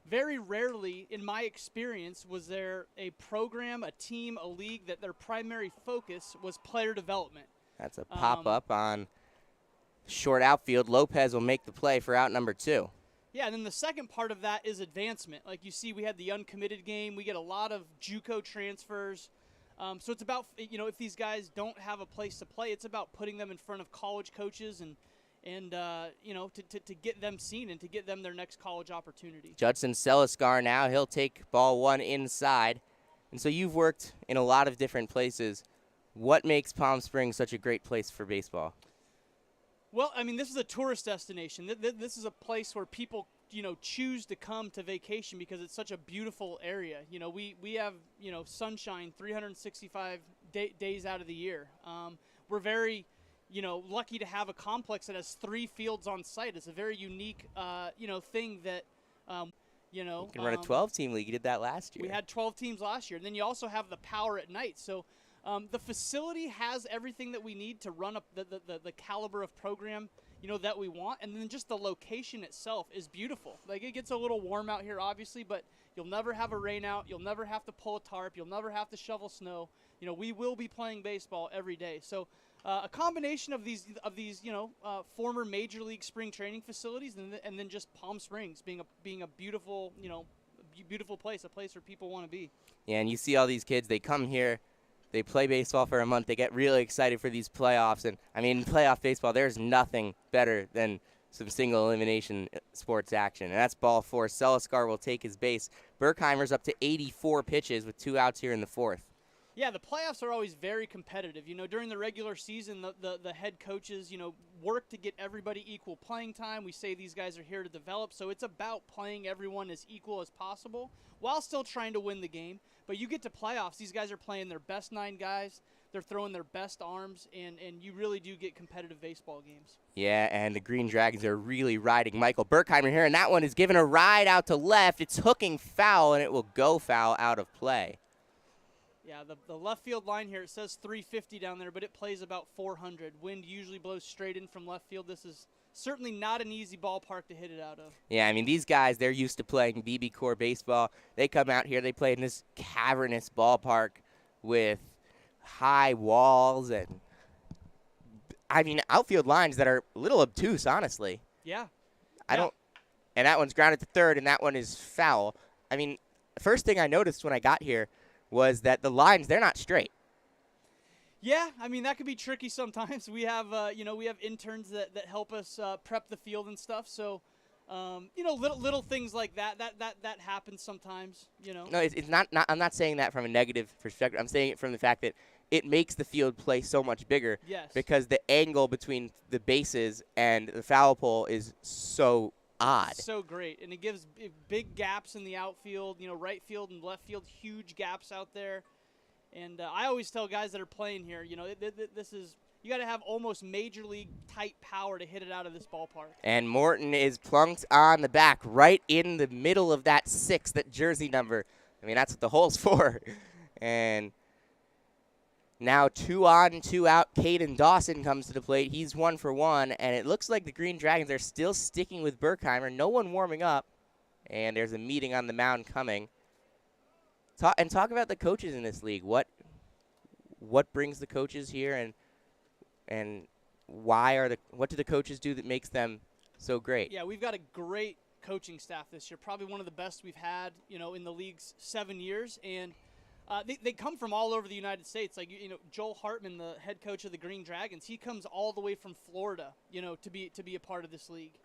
very rarely, in my experience, was there a program, a team, a league that their primary focus was player development. That's a pop-up on short outfield. Lopez will make the play for out number 2. Yeah, and then the second part of that is advancement. Like you see, we had the uncommitted game. We get a lot of JUCO transfers. So it's about, if these guys don't have a place to play, it's about putting them in front of college coaches and to get them seen and to get them their next college opportunity. Judson Seliscar now, he'll take ball 1 inside. And so you've worked in a lot of different places. What makes Palm Springs such a great place for baseball? Well, I mean, this is a tourist destination. This is a place where people, choose to come to vacation because it's such a beautiful area. We have, sunshine 365 days out of the year. We're very lucky to have a complex that has 3 fields on site. It's a very unique, thing that, You can run a 12-team league. You did that last year. We had 12 teams last year. And then you also have the power at night. So the facility has everything that we need to run up the caliber of program, that we want. And then just the location itself is beautiful. Like, it gets a little warm out here, obviously, but you'll never have a rain out. You'll never have to pull a tarp. You'll never have to shovel snow. We will be playing baseball every day. So a combination of these former major league spring training facilities, and then just Palm Springs being a beautiful beautiful place, a place where people want to be. Yeah, and you see all these kids, they come here, they play baseball for a month, they get really excited for these playoffs, and I mean, in playoff baseball, there's nothing better than some single elimination sports action, and that's ball 4. Seliscar will take his base. Berkheimer's up to 84 pitches with 2 outs here in the 4th. Yeah, the playoffs are always very competitive. During the regular season, the head coaches, work to get everybody equal playing time. We say these guys are here to develop, so it's about playing everyone as equal as possible while still trying to win the game. But you get to playoffs, these guys are playing their best 9 guys. They're throwing their best arms, and you really do get competitive baseball games. Yeah, and the Green Dragons are really riding Michael Berkheimer here, and that one is given a ride out to left. It's hooking foul, and it will go foul out of play. Yeah, the left field line here, it says 350 down there, but it plays about 400. Wind usually blows straight in from left field. This is certainly not an easy ballpark to hit it out of. Yeah, I mean, these guys, they're used to playing BB Core baseball. They come out here, they play in this cavernous ballpark with high walls and, I mean, outfield lines that are a little obtuse, honestly. Yeah. And that one's grounded to third, and that one is foul. I mean, the first thing I noticed when I got here was that the lines, they're not straight. Yeah, I mean, that could be tricky sometimes. We have, we have interns that help us prep the field and stuff. So, little things like that happens sometimes, No, it's not, I'm not saying that from a negative perspective. I'm saying it from the fact that it makes the field play so much bigger. Yes. Because the angle between the bases and the foul pole is so odd. So great, and it gives big gaps in the outfield, right field and left field, huge gaps out there. And I always tell guys that are playing here, this is you got to have almost major league type power to hit it out of this ballpark. And Morton is plunked on the back right in the middle of that 6, that jersey number. I mean, that's what the hole's for. And now 2 on, 2 out. Caden Dawson comes to the plate. He's 1 for 1, and it looks like the Green Dragons are still sticking with Berkheimer. No one warming up, and there's a meeting on the mound coming. Talk about the coaches in this league. What brings the coaches here, and what do the coaches do that makes them so great? Yeah, we've got a great coaching staff this year, probably one of the best we've had, in the league's 7 years, and they come from all over the United States. Like, Joel Hartman, the head coach of the Green Dragons, he comes all the way from Florida, to be a part of this league.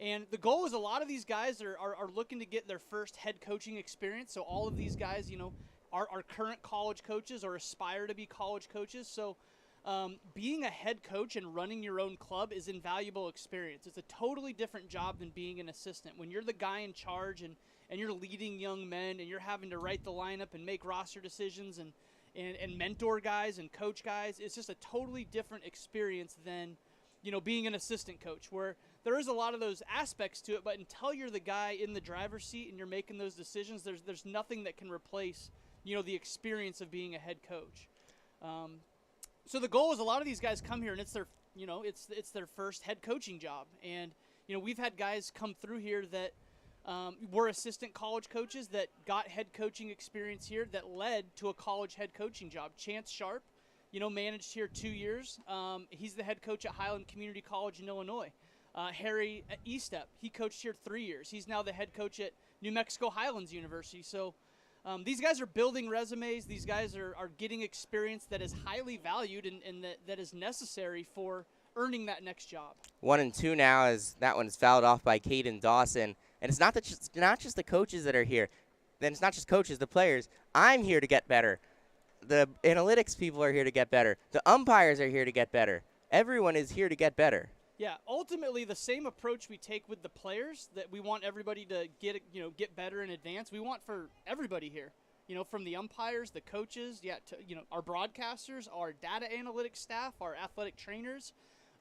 And the goal is a lot of these guys are looking to get their first head coaching experience. So all of these guys, are current college coaches or aspire to be college coaches. So being a head coach and running your own club is invaluable experience. It's a totally different job than being an assistant. When you're the guy in charge and you're leading young men and you're having to write the lineup and make roster decisions and mentor guys and coach guys, it's just a totally different experience than, being an assistant coach, where there is a lot of those aspects to it, but until you're the guy in the driver's seat and you're making those decisions, there's nothing that can replace, the experience of being a head coach. So the goal is a lot of these guys come here and it's their, it's their first head coaching job. And, we've had guys come through here that were assistant college coaches that got head coaching experience here that led to a college head coaching job. Chance Sharp, managed here 2 years. He's the head coach at Highland Community College in Illinois. Harry Estep, he coached here 3 years. He's now the head coach at New Mexico Highlands University. So these guys are building resumes. These guys are getting experience that is highly valued and that is necessary for earning that next job. 1 and 2 now, as that one's fouled off by Caden Dawson. And it's not just the coaches that are here. Then it's not just coaches, the players. I'm here to get better. The analytics people are here to get better. The umpires are here to get better. Everyone is here to get better. Yeah, ultimately the same approach we take with the players, that we want everybody to get better in advance. We want for everybody here, from the umpires, the coaches, our broadcasters, our data analytics staff, our athletic trainers.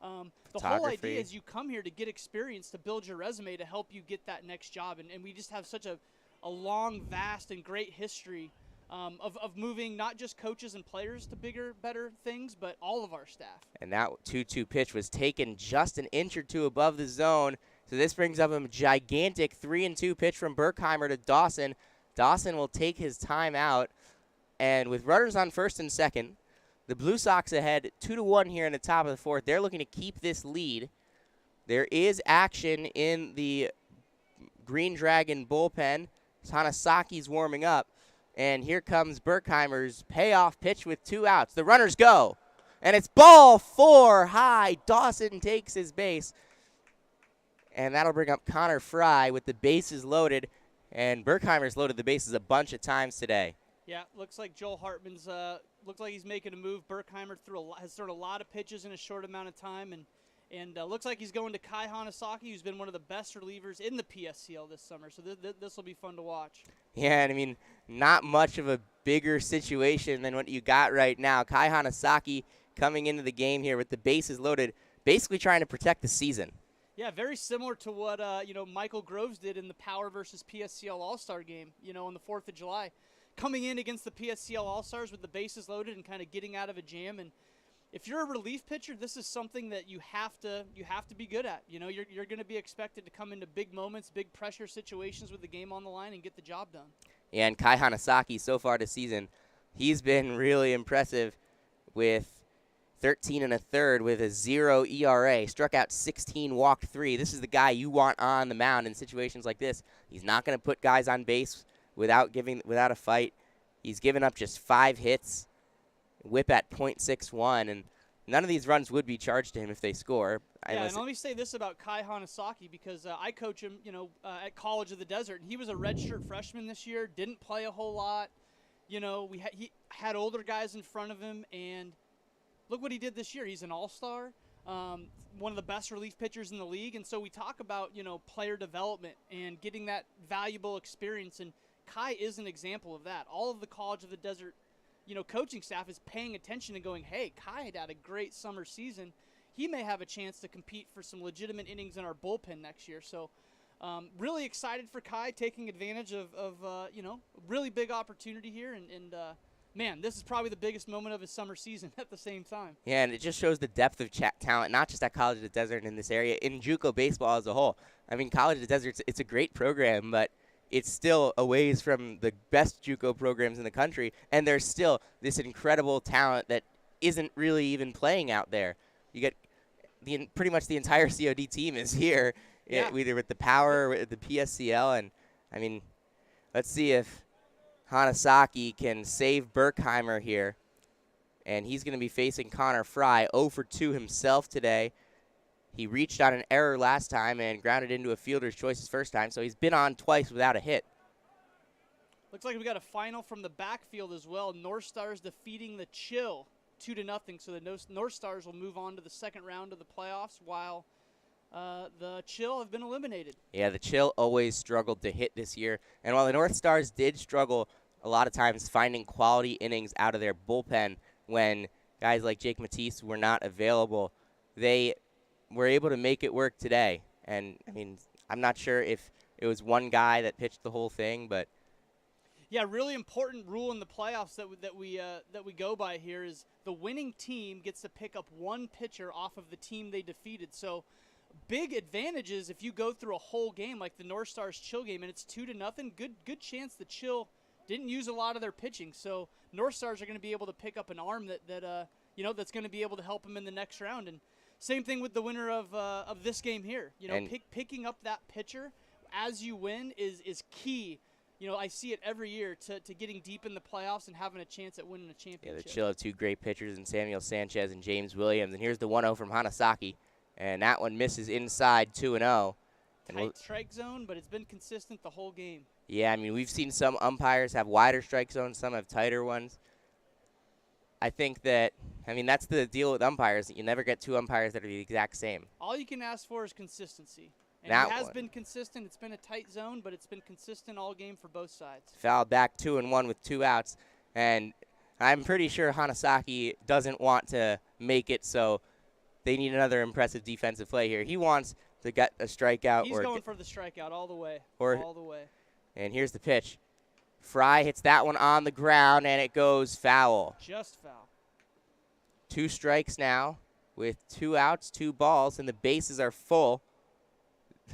The whole idea is you come here to get experience, to build your resume, to help you get that next job. And we just have such a long, vast, and great history of moving not just coaches and players to bigger, better things, but all of our staff. And that 2-2 pitch was taken just an inch or two above the zone. So this brings up a gigantic 3-2 pitch from Berkheimer to Dawson. Dawson will take his time out. And with runners on first and second, the Blue Sox ahead 2-1 here in the top of the fourth. They're looking to keep this lead. There is action in the Green Dragon bullpen. Tanasaki's warming up. And here comes Berkheimer's payoff pitch with 2 outs. The runners go. And it's ball 4 high. Dawson takes his base. And that'll bring up Connor Fry with the bases loaded. And Berkheimer's loaded the bases a bunch of times today. Yeah, looks like Joel Hartman's looks like he's making a move. Berkheimer has thrown a lot of pitches in a short amount of time, and looks like he's going to Kai Hanasaki, who's been one of the best relievers in the PSCL this summer. So this will be fun to watch. Yeah, and I mean, not much of a bigger situation than what you got right now. Kai Hanasaki coming into the game here with the bases loaded, basically trying to protect the season. Yeah, very similar to what Michael Groves did in the Power versus PSCL All-Star game, on the 4th of July. Coming in against the PSCL All-Stars with the bases loaded and kind of getting out of a jam. And if you're a relief pitcher, this is something that you have to be good at. You're going to be expected to come into big moments, big pressure situations with the game on the line and get the job done. Yeah, and Kai Hanasaki so far this season, he's been really impressive with 13 1/3 with a 0 ERA. Struck out 16, walked 3. This is the guy you want on the mound in situations like this. He's not going to put guys on base without a fight. He's given up just 5 hits, whip at .61, and none of these runs would be charged to him if they score. Yeah, and let me say this about Kai Hanasaki, because I coach him, at College of the Desert, and he was a redshirt freshman this year, didn't play a whole lot. He had older guys in front of him, and look what he did this year. He's an all-star, one of the best relief pitchers in the league, and so we talk about, player development and getting that valuable experience, and Kai is an example of that. All of the College of the Desert coaching staff is paying attention and going, hey, Kai had a great summer season. He may have a chance to compete for some legitimate innings in our bullpen next year. So really excited for Kai taking advantage of really big opportunity here. And man, this is probably the biggest moment of his summer season at the same time. Yeah, and it just shows the depth of talent, not just at College of the Desert in this area, in JUCO baseball as a whole. I mean, College of the Desert, it's a great program, but it's still a ways from the best JUCO programs in the country, and there's still this incredible talent that isn't really even playing out there. You get pretty much the entire COD team is here, either with the Power or with the Pscl, and I mean, let's see if Hanasaki can save Berkheimer here, and he's going to be facing Connor Fry, 0 for 2 himself today. He reached on an error last time and grounded into a fielder's choice his first time, so he's been on twice without a hit. Looks like we got a final from the backfield as well. North Stars defeating the Chill 2-0, so the North Stars will move on to the second round of the playoffs while the Chill have been eliminated. Yeah, the Chill always struggled to hit this year, and while the North Stars did struggle a lot of times finding quality innings out of their bullpen when guys like Jake Matisse were not available, they were able to make it work today. And, I mean, I'm not sure if it was one guy that pitched the whole thing, but yeah, really important rule in the playoffs that we go by here is the winning team gets to pick up one pitcher off of the team they defeated. So big advantages if you go through a whole game like the North Stars Chill game and it's 2-0. Good chance the Chill didn't use a lot of their pitching. So North Stars are going to be able to pick up an arm that's going to be able to help them in the next round. And same thing with the winner of this game here. Picking up that pitcher as you win is key. I see it every year to getting deep in the playoffs and having a chance at winning a championship. Yeah, the Chill have 2 great pitchers in Samuel Sanchez and James Williams. And here's the 1-0 from Hanasaki. And that one misses inside 2-0. Tight strike zone, but it's been consistent the whole game. Yeah, I mean, we've seen some umpires have wider strike zones, some have tighter ones. I think that, that's the deal with umpires. You never get 2 umpires that are the exact same. All you can ask for is consistency. And that it has one been consistent. It's been a tight zone, but it's been consistent all game for both sides. Fouled back 2-1 with 2 outs. And I'm pretty sure Hanasaki doesn't want to make it, so they need another impressive defensive play here. He wants to get a strikeout. He's going for the strikeout all the way. All the way. And here's the pitch. Fry hits that one on the ground, and it goes foul. Just foul. 2 strikes now with 2 outs, 2 balls, and the bases are full.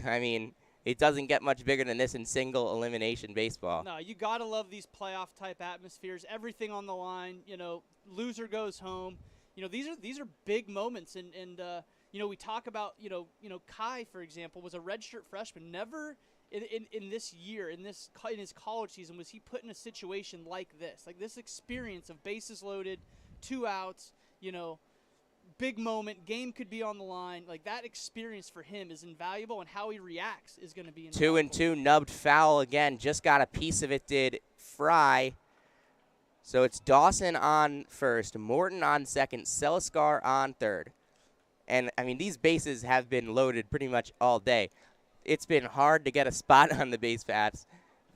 I mean, it doesn't get much bigger than this in single elimination baseball. No, you got to love these playoff-type atmospheres. Everything on the line. Loser goes home. These are big moments, and we talk about Kai, for example, was a redshirt freshman. Never in this year, in his college season, was he put in a situation like this experience of bases loaded, 2 outs, big moment, game could be on the line. Like, that experience for him is invaluable, and how he reacts is going to be invaluable. 2-2, nubbed foul again. Just got a piece of it, did Fry. So it's Dawson on first, Morton on second, Seliskar on third. And, these bases have been loaded pretty much all day. It's been hard to get a spot on the base paths.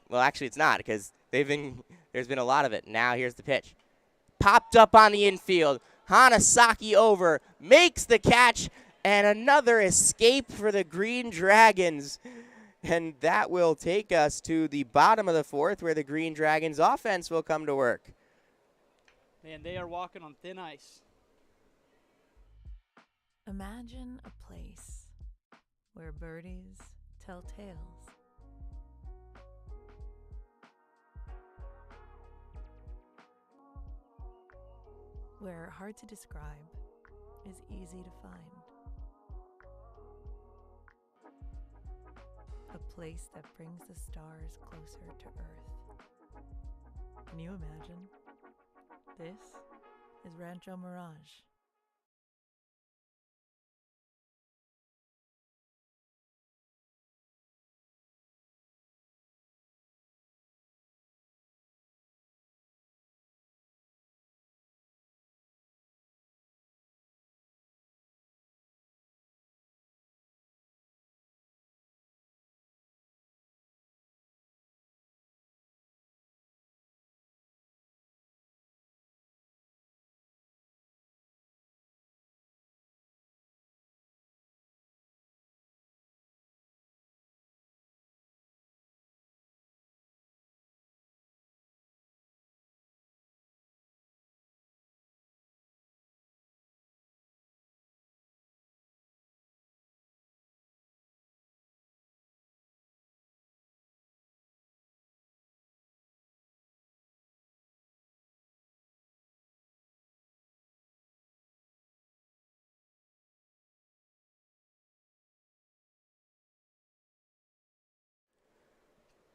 Well, actually, it's not, because there's been a lot of it. Now here's the pitch. Popped up on the infield. Hanasaki over, makes the catch, and another escape for the Green Dragons. And that will take us to the bottom of the 4th, where the Green Dragons offense will come to work. Man, they are walking on thin ice. Imagine a place where birdies tell tales. Where hard to describe is easy to find. A place that brings the stars closer to Earth. Can you imagine? This is Rancho Mirage.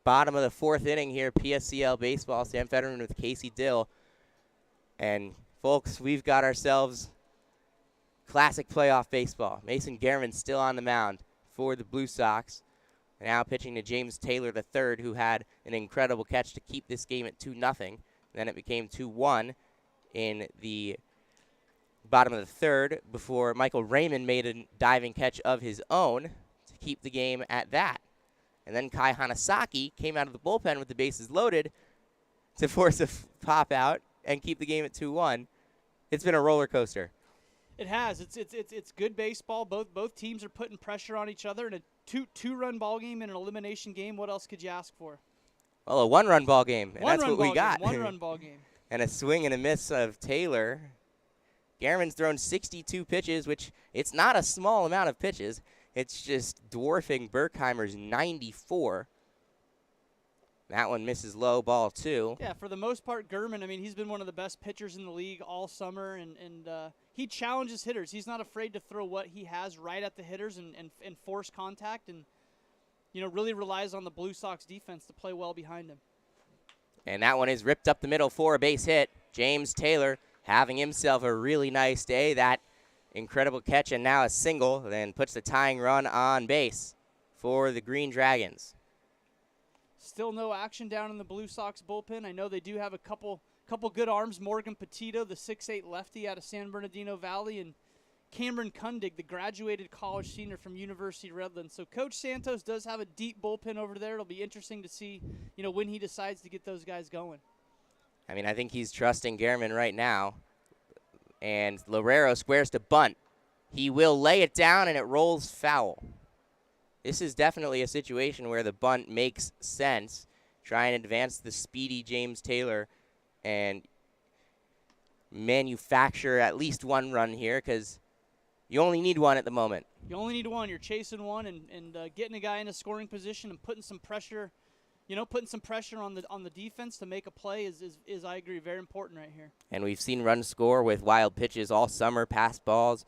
bottom of the fourth inning here, PSCL baseball. Sam Fetterman with Casey Dill. And, folks, we've got ourselves classic playoff baseball. Mason Gehrman still on the mound for the Blue Sox. Now pitching to James Taylor III, who had an incredible catch to keep this game at 2-0. Then it became 2-1 in the bottom of the third before Michael Raymond made a diving catch of his own to keep the game at that. And then Kai Hanasaki came out of the bullpen with the bases loaded to force a pop out and keep the game at 2-1. It's been a roller coaster. It has. It's good baseball. Both teams are putting pressure on each other in a two-run ball game in an elimination game. What else could you ask for? Well, a one-run ball game, and that's what we got. One-run ball game. And a swing and a miss of Taylor. Gehrman's thrown 62 pitches, which it's not a small amount of pitches. It's just dwarfing Berkheimer's 94. That one misses low, ball 2. Yeah, for the most part, Gehrman, I mean, he's been one of the best pitchers in the league all summer, and he challenges hitters. He's not afraid to throw what he has right at the hitters and force contact, and, you know, really relies on the Blue Sox defense to play well behind him. And that one is ripped up the middle for a base hit. James Taylor having himself a really nice day. That incredible catch and now a single, then puts the tying run on base for the Green Dragons. Still no action down in the Blue Sox bullpen. I know they do have a couple good arms. Morgan Petito, the 6'8 lefty out of San Bernardino Valley, and Cameron Kundig, the graduated college senior from University of Redlands. So Coach Santos does have a deep bullpen over there. It'll be interesting to see, you know, when he decides to get those guys going. I mean, I think he's trusting Gehrman right now. And Lorero squares to bunt. He will lay it down, and it rolls foul. This is definitely a situation where the bunt makes sense. Try and advance the speedy James Taylor and manufacture at least one run here, because you only need one at the moment. You only need one. You're chasing one and getting a guy in a scoring position and putting some pressure, you know, on the defense to make a play is I agree, very important right here. And we've seen runs score with wild pitches all summer, pass balls,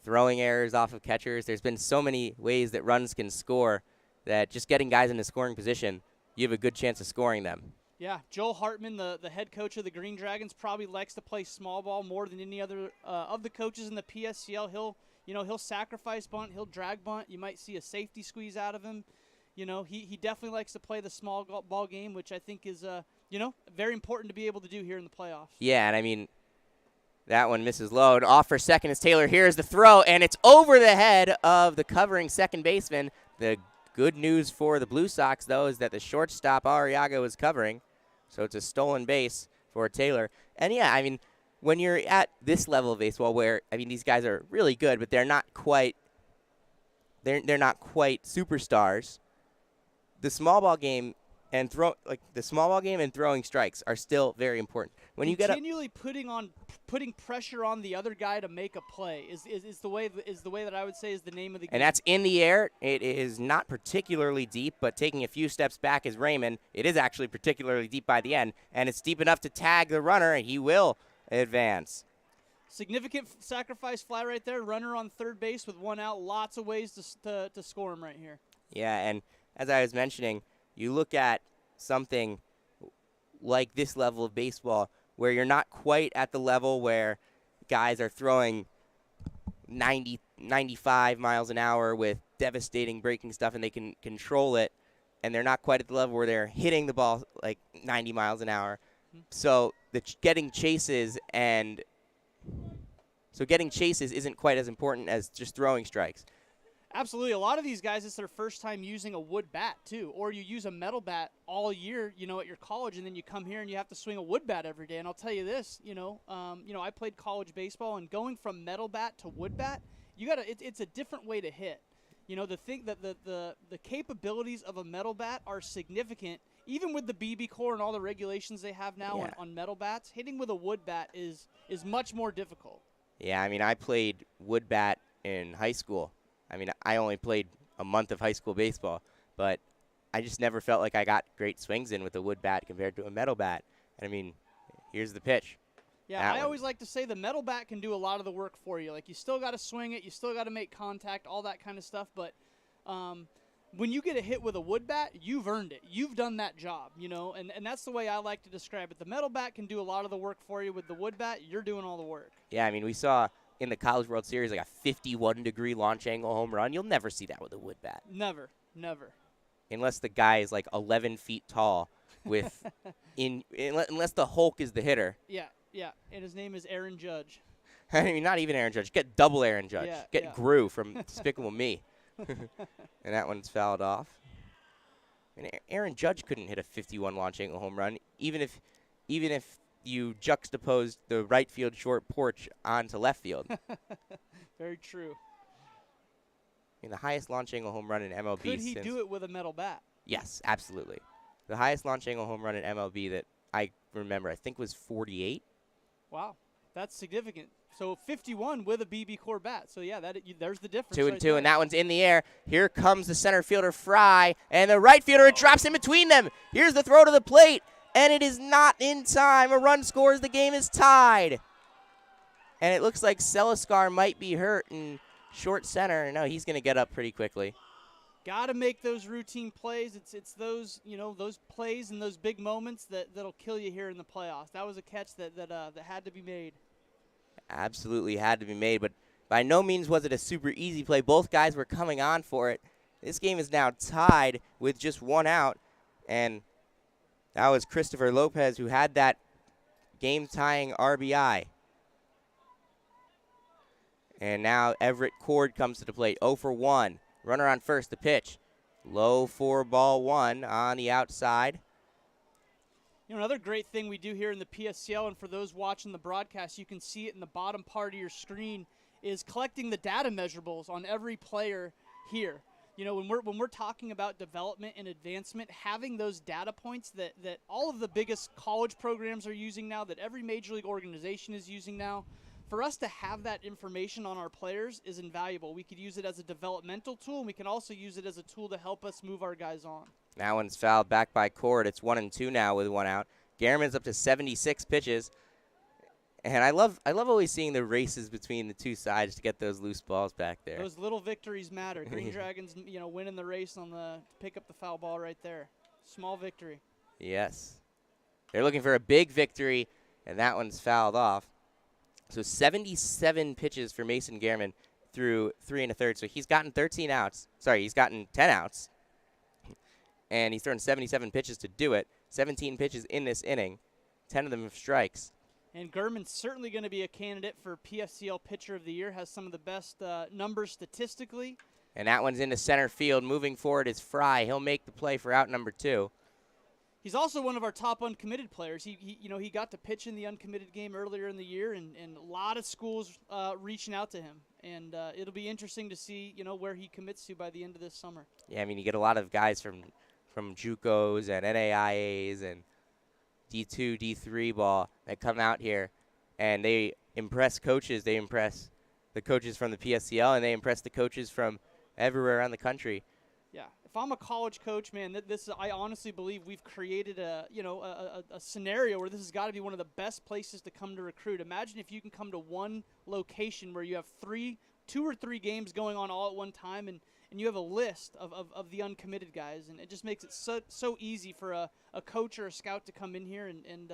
throwing errors off of catchers. There's been so many ways that runs can score that just getting guys in a scoring position, you have a good chance of scoring them. Yeah, Joel Hartman, the head coach of the Green Dragons, probably likes to play small ball more than any other of the coaches in the PSCL. He'll sacrifice bunt, he'll drag bunt. You might see a safety squeeze out of him. You know, he definitely likes to play the small ball game, which I think is very important to be able to do here in the playoffs. Yeah, and I mean, that one misses low. And off for second is Taylor. Here's the throw, and it's over the head of the covering second baseman. The good news for the Blue Sox, though, is that the shortstop, Arriaga, is covering. So it's a stolen base for Taylor. And, yeah, I mean, when you're at this level of baseball where, I mean, these guys are really good, but they're not quite superstars, the small ball game and throwing strikes are still very important. When you continually putting pressure on the other guy to make a play is the way that I would say is the name of the game. And that's in the air. It is not particularly deep, but taking a few steps back is Raymond. It is actually particularly deep by the end, and it's deep enough to tag the runner, and he will advance. Significant sacrifice fly right there. Runner on third base with one out. Lots of ways to score him right here. Yeah, and as I was mentioning, you look at something like this level of baseball where you're not quite at the level where guys are throwing 90, 95 miles an hour with devastating breaking stuff and they can control it, and they're not quite at the level where they're hitting the ball like 90 miles an hour. So getting chases isn't quite as important as just throwing strikes. Absolutely. A lot of these guys, it's their first time using a wood bat, too. Or you use a metal bat all year, you know, at your college, and then you come here and you have to swing a wood bat every day. And I'll tell you this, I played college baseball, and going from metal bat to wood bat, it's a different way to hit. You know, the thing that the capabilities of a metal bat are significant. Even with the BB core and all the regulations they have now on metal bats, hitting with a wood bat is much more difficult. Yeah, I mean, I played wood bat in high school. I mean, I only played a month of high school baseball, but I just never felt like I got great swings in with a wood bat compared to a metal bat. And, I mean, here's the pitch. Yeah, I always like to say the metal bat can do a lot of the work for you. Like, you still got to swing it, you still got to make contact, all that kind of stuff. But when you get a hit with a wood bat, you've earned it. You've done that job, you know, and that's the way I like to describe it. The metal bat can do a lot of the work for you. With the wood bat, you're doing all the work. Yeah, I mean, we saw in the College World Series like a 51-degree launch angle home run. You'll never see that with a wood bat. Never. Unless the guy is like 11 feet tall with unless the Hulk is the hitter. Yeah, and his name is Aaron Judge. I mean, not even Aaron Judge. Get double Aaron Judge. Yeah, Get yeah. Gru from Despicable Me. And that one's fouled off. And Aaron Judge couldn't hit a 51 launch angle home run, even if you juxtaposed the right field short porch onto left field. Very true. I mean, the highest launch angle home run in MLB. Could he do it with a metal bat? Yes, absolutely. The highest launch angle home run in MLB that I remember, I think, was 48. Wow, that's significant. So 51 with a BB core bat. So yeah, there's the difference. 2 and right 2, there. and that one's in the air. Here comes the center fielder Fry, and the right fielder, it drops in between them. Here's the throw to the plate, and it is not in time. A run scores. The game is tied. And it looks like Seliskar might be hurt in short center. No, he's going to get up pretty quickly. Got to make those routine plays. It's those those plays and those big moments that'll kill you here in the playoffs. That was a catch that had to be made. Absolutely had to be made, but by no means was it a super easy play. Both guys were coming on for it. This game is now tied with just one out, and that was Christopher Lopez who had that game-tying RBI. And now Everett Cord comes to the plate, 0 for 1. Runner on first, the pitch. Low for ball 1 on the outside. You know, another great thing we do here in the PSCL, and for those watching the broadcast, you can see it in the bottom part of your screen, is collecting the data measurables on every player here. You know, when we're talking about development and advancement, having those data points that all of the biggest college programs are using now, that every major league organization is using now, for us to have that information on our players is invaluable. We could use it as a developmental tool, and we can also use it as a tool to help us move our guys on. That one's fouled back by Cord. It's 1 and 2 now with 1 out. Gehrman's up to 76 pitches. And I love always seeing the races between the two sides to get those loose balls back there. Those little victories matter. Green Dragons, winning the race to pick up the foul ball right there. Small victory. Yes. They're looking for a big victory, and that one's fouled off. So 77 pitches for Mason Gehrman through 3 1/3. So he's gotten 13 outs. Sorry, he's gotten 10 outs. And he's thrown 77 pitches to do it. 17 pitches in this inning. 10 of them have strikes. And Gehrman's certainly going to be a candidate for PSCL Pitcher of the Year. Has some of the best numbers statistically. And that one's into center field. Moving forward is Fry. He'll make the play for out number 2. He's also one of our top uncommitted players. He got to pitch in the uncommitted game earlier in the year, and a lot of schools reaching out to him. And it'll be interesting to see, where he commits to by the end of this summer. Yeah, I mean, you get a lot of guys from JUCOs and NAIAs and D2, D3 ball that come out here, and they impress coaches. They impress the coaches from the PSCL, and they impress the coaches from everywhere around the country. Yeah, if I'm a college coach, man, I honestly believe we've created a scenario where this has got to be one of the best places to come to recruit. Imagine if you can come to one location where you have 2 or 3 games going on all at one time, and you have a list of the uncommitted guys, and it just makes it so easy for a coach or a scout to come in here and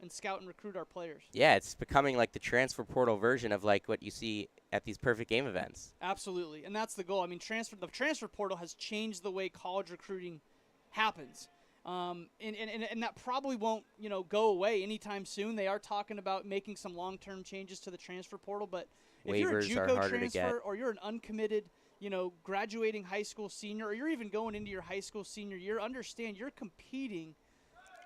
scout and recruit our players. Yeah, it's becoming like the transfer portal version of like what you see at these perfect game events. Absolutely, and that's the goal. I mean, the transfer portal has changed the way college recruiting happens. And that probably won't, go away anytime soon. They are talking about making some long-term changes to the transfer portal, but if you're a Waivers are JUCO harder to get. transfer or you're an uncommitted, graduating high school senior, or you're even going into your high school senior year, understand you're competing.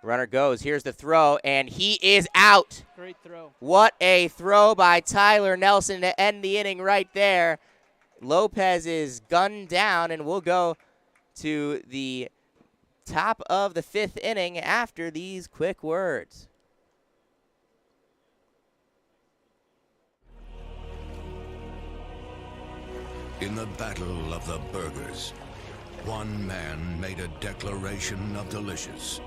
Runner goes. Here's the throw, and he is out. Great throw. What a throw by Tyler Nelson to end the inning right there. Lopez is gunned down, and we'll go to the top of the 5th inning after these quick words. In the battle of the burgers, one man made a declaration of delicious.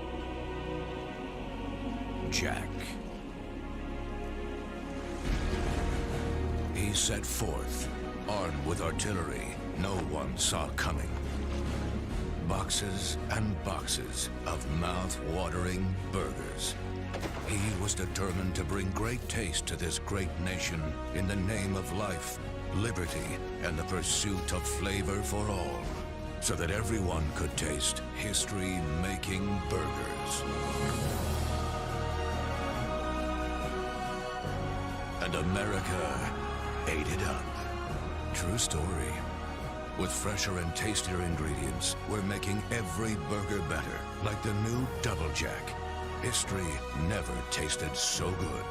Jack. He set forth, armed with artillery no one saw coming. boxes and boxes of mouth-watering burgers. He was determined to bring great taste to this great nation in the name of life, liberty, and the pursuit of flavor for all, so that everyone could taste history-making burgers. And America ate it up. True story. With fresher and tastier ingredients, we're making every burger better, like the new Double Jack. History never tasted so good.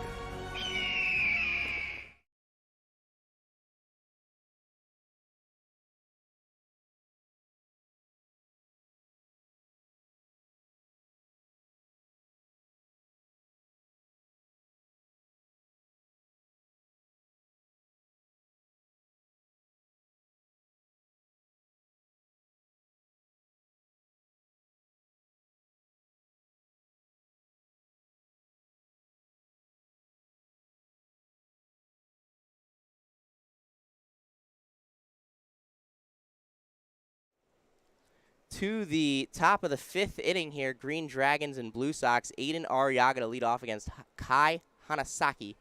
To the top of the 5th inning here, Green Dragons and Blue Sox. Aiden Arriaga to lead off against Kai Hanasaki.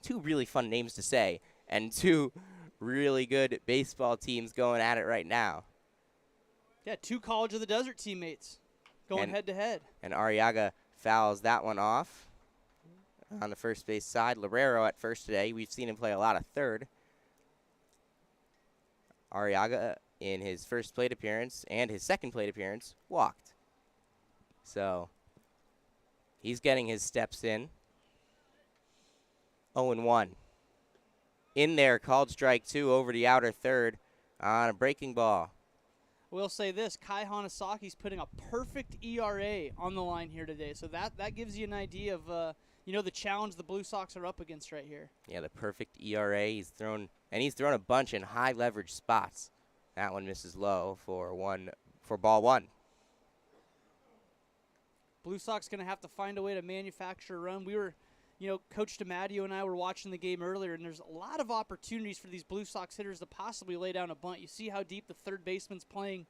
2 really fun names to say, and 2 really good baseball teams going at it right now. Yeah, 2 College of the Desert teammates going head-to-head. And Arriaga fouls that one off on the first base side. Lorero at first today. We've seen him play a lot of third. Arriaga, in his first plate appearance and his second plate appearance, walked. So he's getting his steps in. 0-1. In there, called strike 2 over the outer third on a breaking ball. We'll say this, Kai Hanasaki's putting a perfect ERA on the line here today. So that gives you an idea of the challenge the Blue Sox are up against right here. Yeah, the perfect ERA. He's thrown a bunch in high leverage spots. That one misses low for ball 1. Blue Sox going to have to find a way to manufacture a run. We were, Coach DiMatteo and I were watching the game earlier, and there's a lot of opportunities for these Blue Sox hitters to possibly lay down a bunt. You see how deep the third baseman's playing,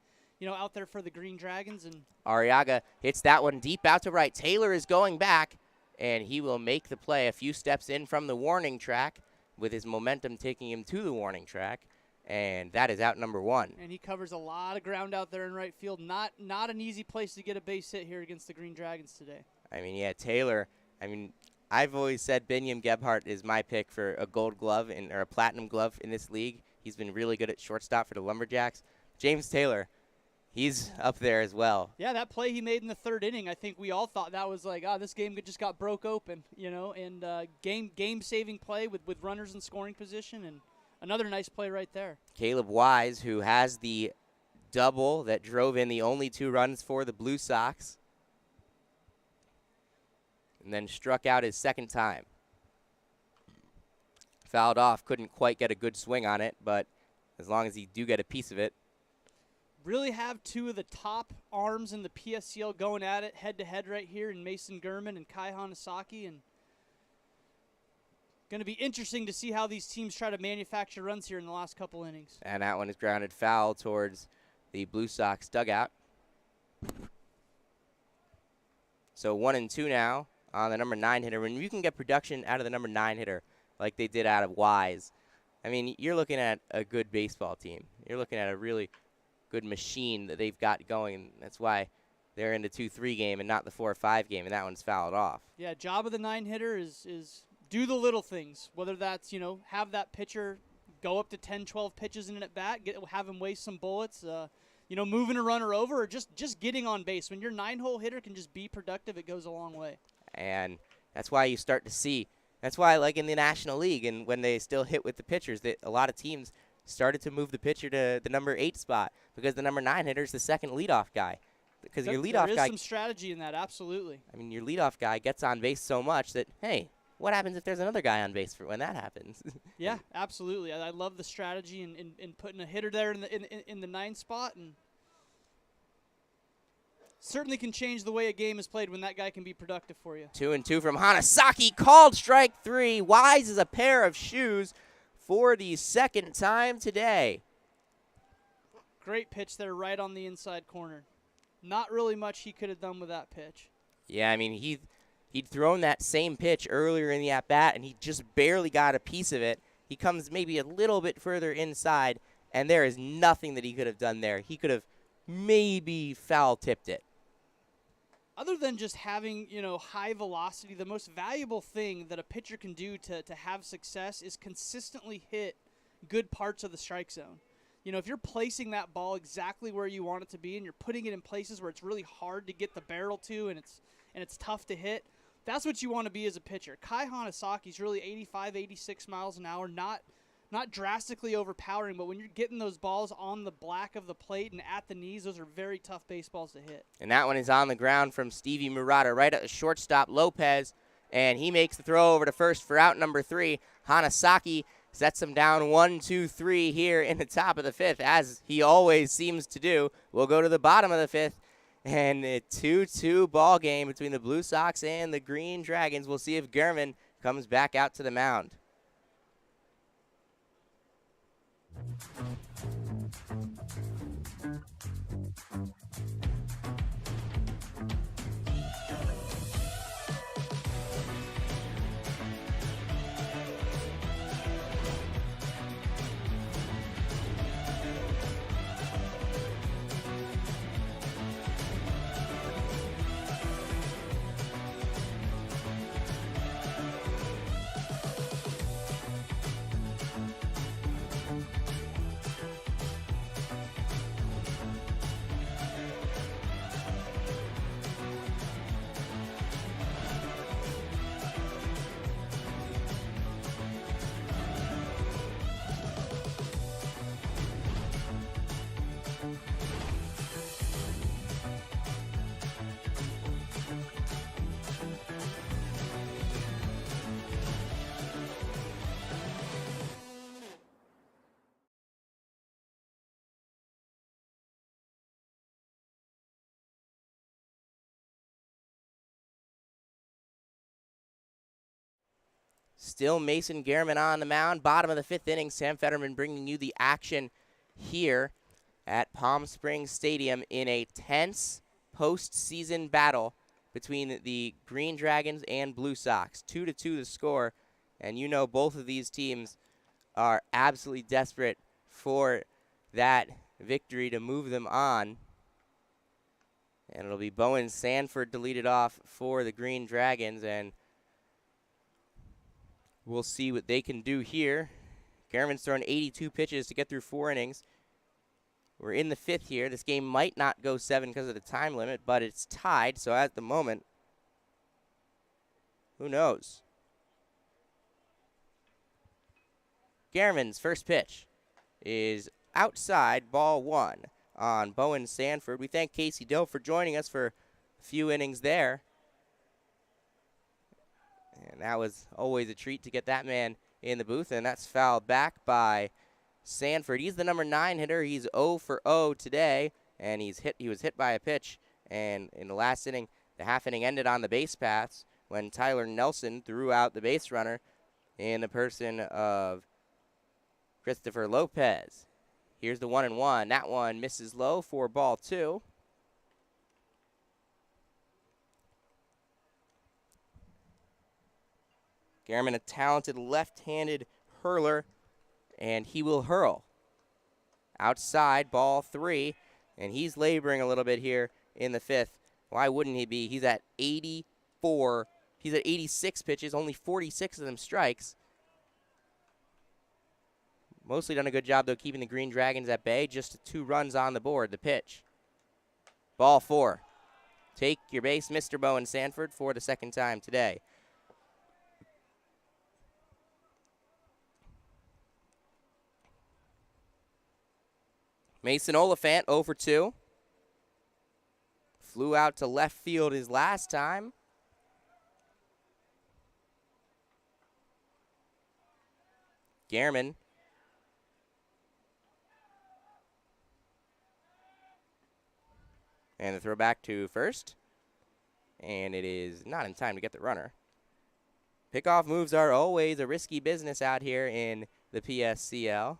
out there for the Green Dragons. And Arriaga hits that one deep out to right. Taylor is going back, and he will make the play a few steps in from the warning track, with his momentum taking him to the warning track. And that is out number 1. And he covers a lot of ground out there in right field. Not an easy place to get a base hit here against the Green Dragons today. I mean, yeah, Taylor. I mean, I've always said Binyam Gebhardt is my pick for a gold glove or a platinum glove in this league. He's been really good at shortstop for the Lumberjacks. James Taylor, he's up there as well. Yeah, that play he made in the 3rd inning, I think we all thought that was like, this game just got broke open, and game-saving play with runners in scoring position, and another nice play right there. Caleb Wise, who has the double that drove in the only 2 runs for the Blue Sox, and then struck out his 2nd time. Fouled off, couldn't quite get a good swing on it, but as long as he do get a piece of it. Really have 2 of the top arms in the PSCL going at it head-to-head right here in Mason Gurman and Kai Hanasaki, and going to be interesting to see how these teams try to manufacture runs here in the last couple innings. And that one is grounded foul towards the Blue Sox dugout. So 1-2 now on the number 9 hitter. When you can get production out of the number 9 hitter like they did out of Wise, I mean, you're looking at a good baseball team. You're looking at a really good machine that they've got going. That's why they're in the 2-3 game and not the 4-5 game, and that one's fouled off. Yeah, job of the 9 hitter is do the little things, whether that's, have that pitcher go up to 10, 12 pitches in an at-bat, have him waste some bullets, moving a runner over, or just getting on base. When your 9-hole hitter can just be productive, it goes a long way. And that's why you start to see, that's why like in the National League and when they still hit with the pitchers, that a lot of teams started to move the pitcher to the number 8 spot because the number 9 hitter is the second leadoff guy. Because your leadoff guy. There is some strategy in that, absolutely. I mean, your leadoff guy gets on base so much that, hey, what happens if there's another guy on base for when that happens? Yeah, absolutely. I love the strategy in putting a hitter there in the 9 spot, and certainly can change the way a game is played when that guy can be productive for you. 2-2 from Hanasaki, called strike 3. Wise is a pair of shoes for the 2nd time today. Great pitch there right on the inside corner. Not really much he could have done with that pitch. Yeah, I mean, he'd thrown that same pitch earlier in the at-bat, and he just barely got a piece of it. He comes maybe a little bit further inside, and there is nothing that he could have done there. He could have maybe foul-tipped it. Other than just having, high velocity, the most valuable thing that a pitcher can do to have success is consistently hit good parts of the strike zone. If you're placing that ball exactly where you want it to be and you're putting it in places where it's really hard to get the barrel to and it's tough to hit, that's what you want to be as a pitcher. Kai Hanasaki's really 85, 86 miles an hour, not drastically overpowering, but when you're getting those balls on the black of the plate and at the knees, those are very tough baseballs to hit. And that one is on the ground from Stevie Murata right at the shortstop, Lopez, and he makes the throw over to first for out number 3. Hanasaki sets him down 1-2-3 here in the top of the 5th, as he always seems to do. We'll go to the bottom of the 5th, and a 2-2 ball game between the Blue Sox and the Green Dragons. We'll see if German comes back out to the mound. Still Mason Gehrman on the mound. Bottom of the 5th inning. Sam Fetterman bringing you the action here at Palm Springs Stadium in a tense postseason battle between the Green Dragons and Blue Sox. 2-2 the score. And both of these teams are absolutely desperate for that victory to move them on. And it'll be Bowen Sanford to lead it off for the Green Dragons. And we'll see what they can do here. Gehrman's thrown 82 pitches to get through 4 innings. We're in the 5th here. This game might not go 7 because of the time limit, but it's tied. So at the moment, who knows? Gehrman's first pitch is outside, ball 1 on Bowen Sanford. We thank Casey Dill for joining us for a few innings there. And that was always a treat to get that man in the booth, and that's fouled back by Sanford. He's the number 9 hitter. He's 0 for 0 today, and he was hit by a pitch. And in the last inning, the half inning ended on the base paths when Tyler Nelson threw out the base runner in the person of Christopher Lopez. Here's the 1-1. That one misses low for ball 2. Gehrman, a talented left-handed hurler, and he will hurl. Outside, ball 3, and he's laboring a little bit here in the 5th. Why wouldn't he be? He's at 84. He's at 86 pitches, only 46 of them strikes. Mostly done a good job, though, keeping the Green Dragons at bay. Just 2 runs on the board. The pitch. Ball 4. Take your base, Mr. Bowen Sanford, for the second time today. Mason Oliphant, 0 for 2. Flew out to left field his last time. Gehrman. And the throw back to first. And it is not in time to get the runner. Pickoff moves are always a risky business out here in the PSCL.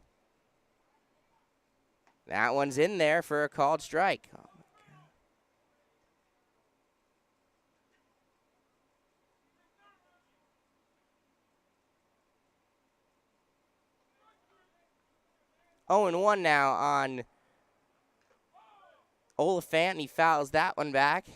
That one's in there for a called strike. Oh, my God. 0-1 now on Oliphant, and he fouls that one back.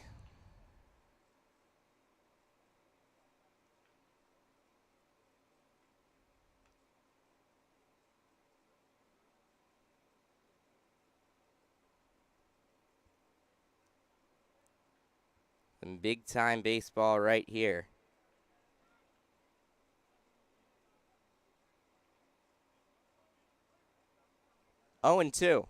Some big-time baseball right here. Oh, and 2.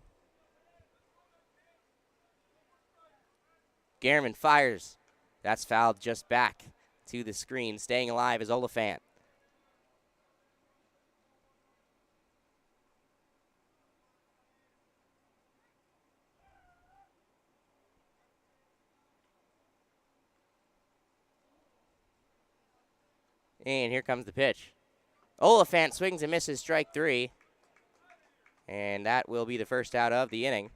Gehrman fires. That's fouled just back to the screen. Staying alive is Oliphant. And here comes the pitch. Oliphant swings and misses, strike 3. And that will be the first out of the inning.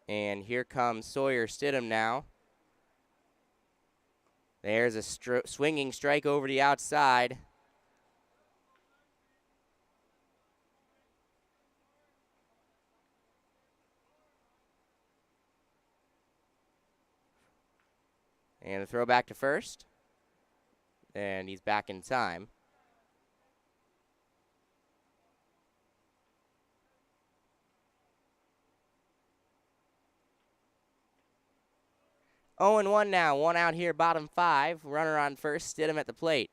And here comes Sawyer Stidham now. There's a swinging strike over the outside. And a throw back to first. And he's back in time. Oh, and 1 now. 1 out here, bottom 5. Runner on first. Stidham at the plate.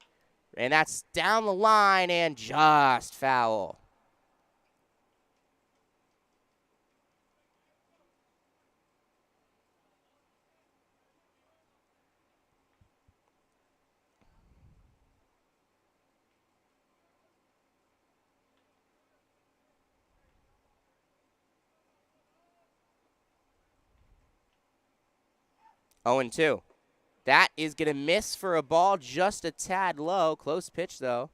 And that's down the line and just foul. Oh, and 2. That is going to miss for a ball just a tad low. Close pitch, though.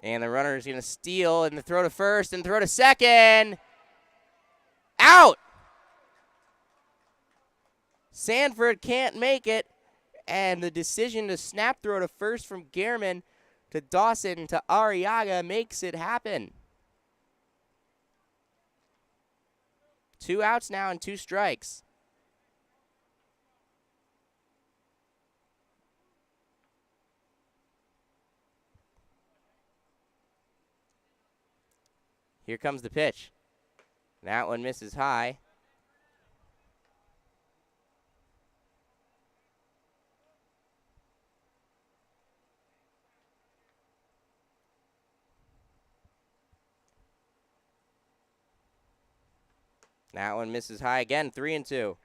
And the runner is going to steal and the throw to first and throw to second. Out! Sanford can't make it. And the decision to snap throw to first from Gehrman to Dawson to Arriaga makes it happen. 2 outs now and 2 strikes. Here comes the pitch. That one misses high. That one misses high again, 3 and 2.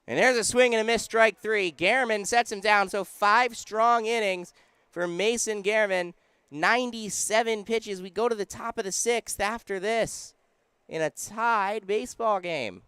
And there's a swing and a miss, strike 3. Gehrman sets him down, so 5 strong innings for Mason Gehrman. 97 pitches. We go to the top of the 6th after this in a tied baseball game.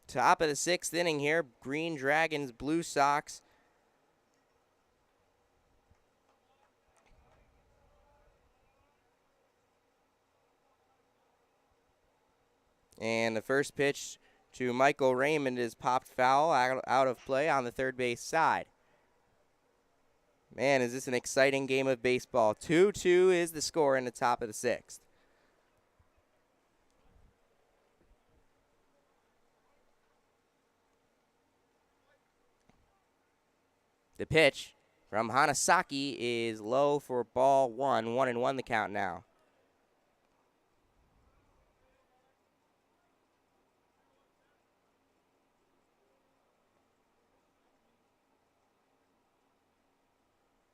Top of the 6th inning here. Green Dragons, Blue Sox. And the first pitch to Michael Raymond is popped foul out of play on the third base side. Man, is this an exciting game of baseball. 2-2 is the score in the top of the 6th. The pitch from Hanasaki is low for ball 1. 1-1 the count now.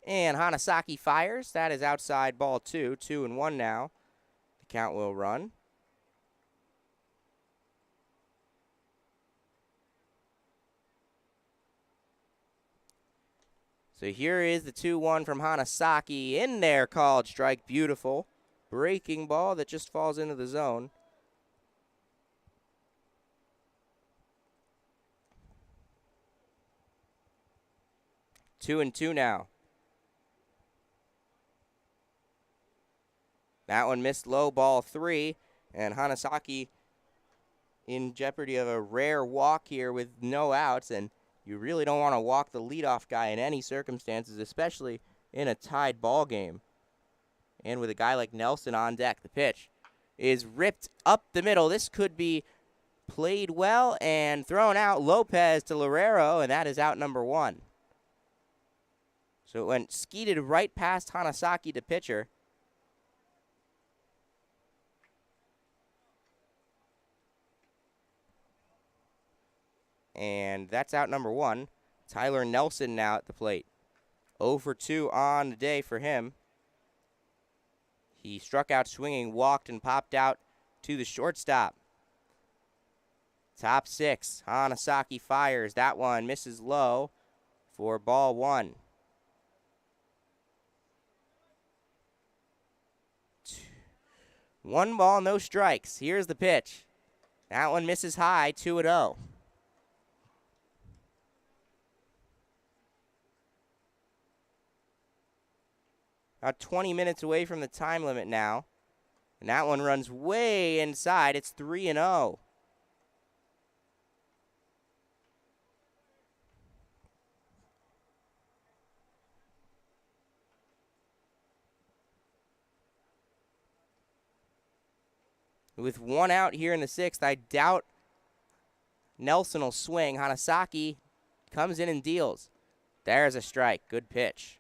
And Hanasaki fires. That is outside ball 2. 2-1 now. The count will run. So here is the 2-1 from Hanasaki. In there, called strike. Beautiful. Breaking ball that just falls into the zone. Two and two now. That one missed low, ball 3. And Hanasaki in jeopardy of a rare walk here with no outs. And you really don't want to walk the leadoff guy in any circumstances, especially in a tied ball game. And with a guy like Nelson on deck, the pitch is ripped up the middle. This could be played well and thrown out. Lopez to Lorero, and that is out number 1. So it went skeeted right past Hanasaki, the pitcher. And that's out number 1. Tyler Nelson now at the plate. 0 for 2 on the day for him. He struck out swinging, walked, and popped out to the shortstop. Top 6. Hanasaki fires. That one misses low for ball 1. One ball, no strikes. Here's the pitch. That one misses high, 2-0. About 20 minutes away from the time limit now. And that one runs way inside. It's 3-0. With one out here in the 6th, I doubt Nelson will swing. Hanasaki comes in and deals. There's a strike. Good pitch.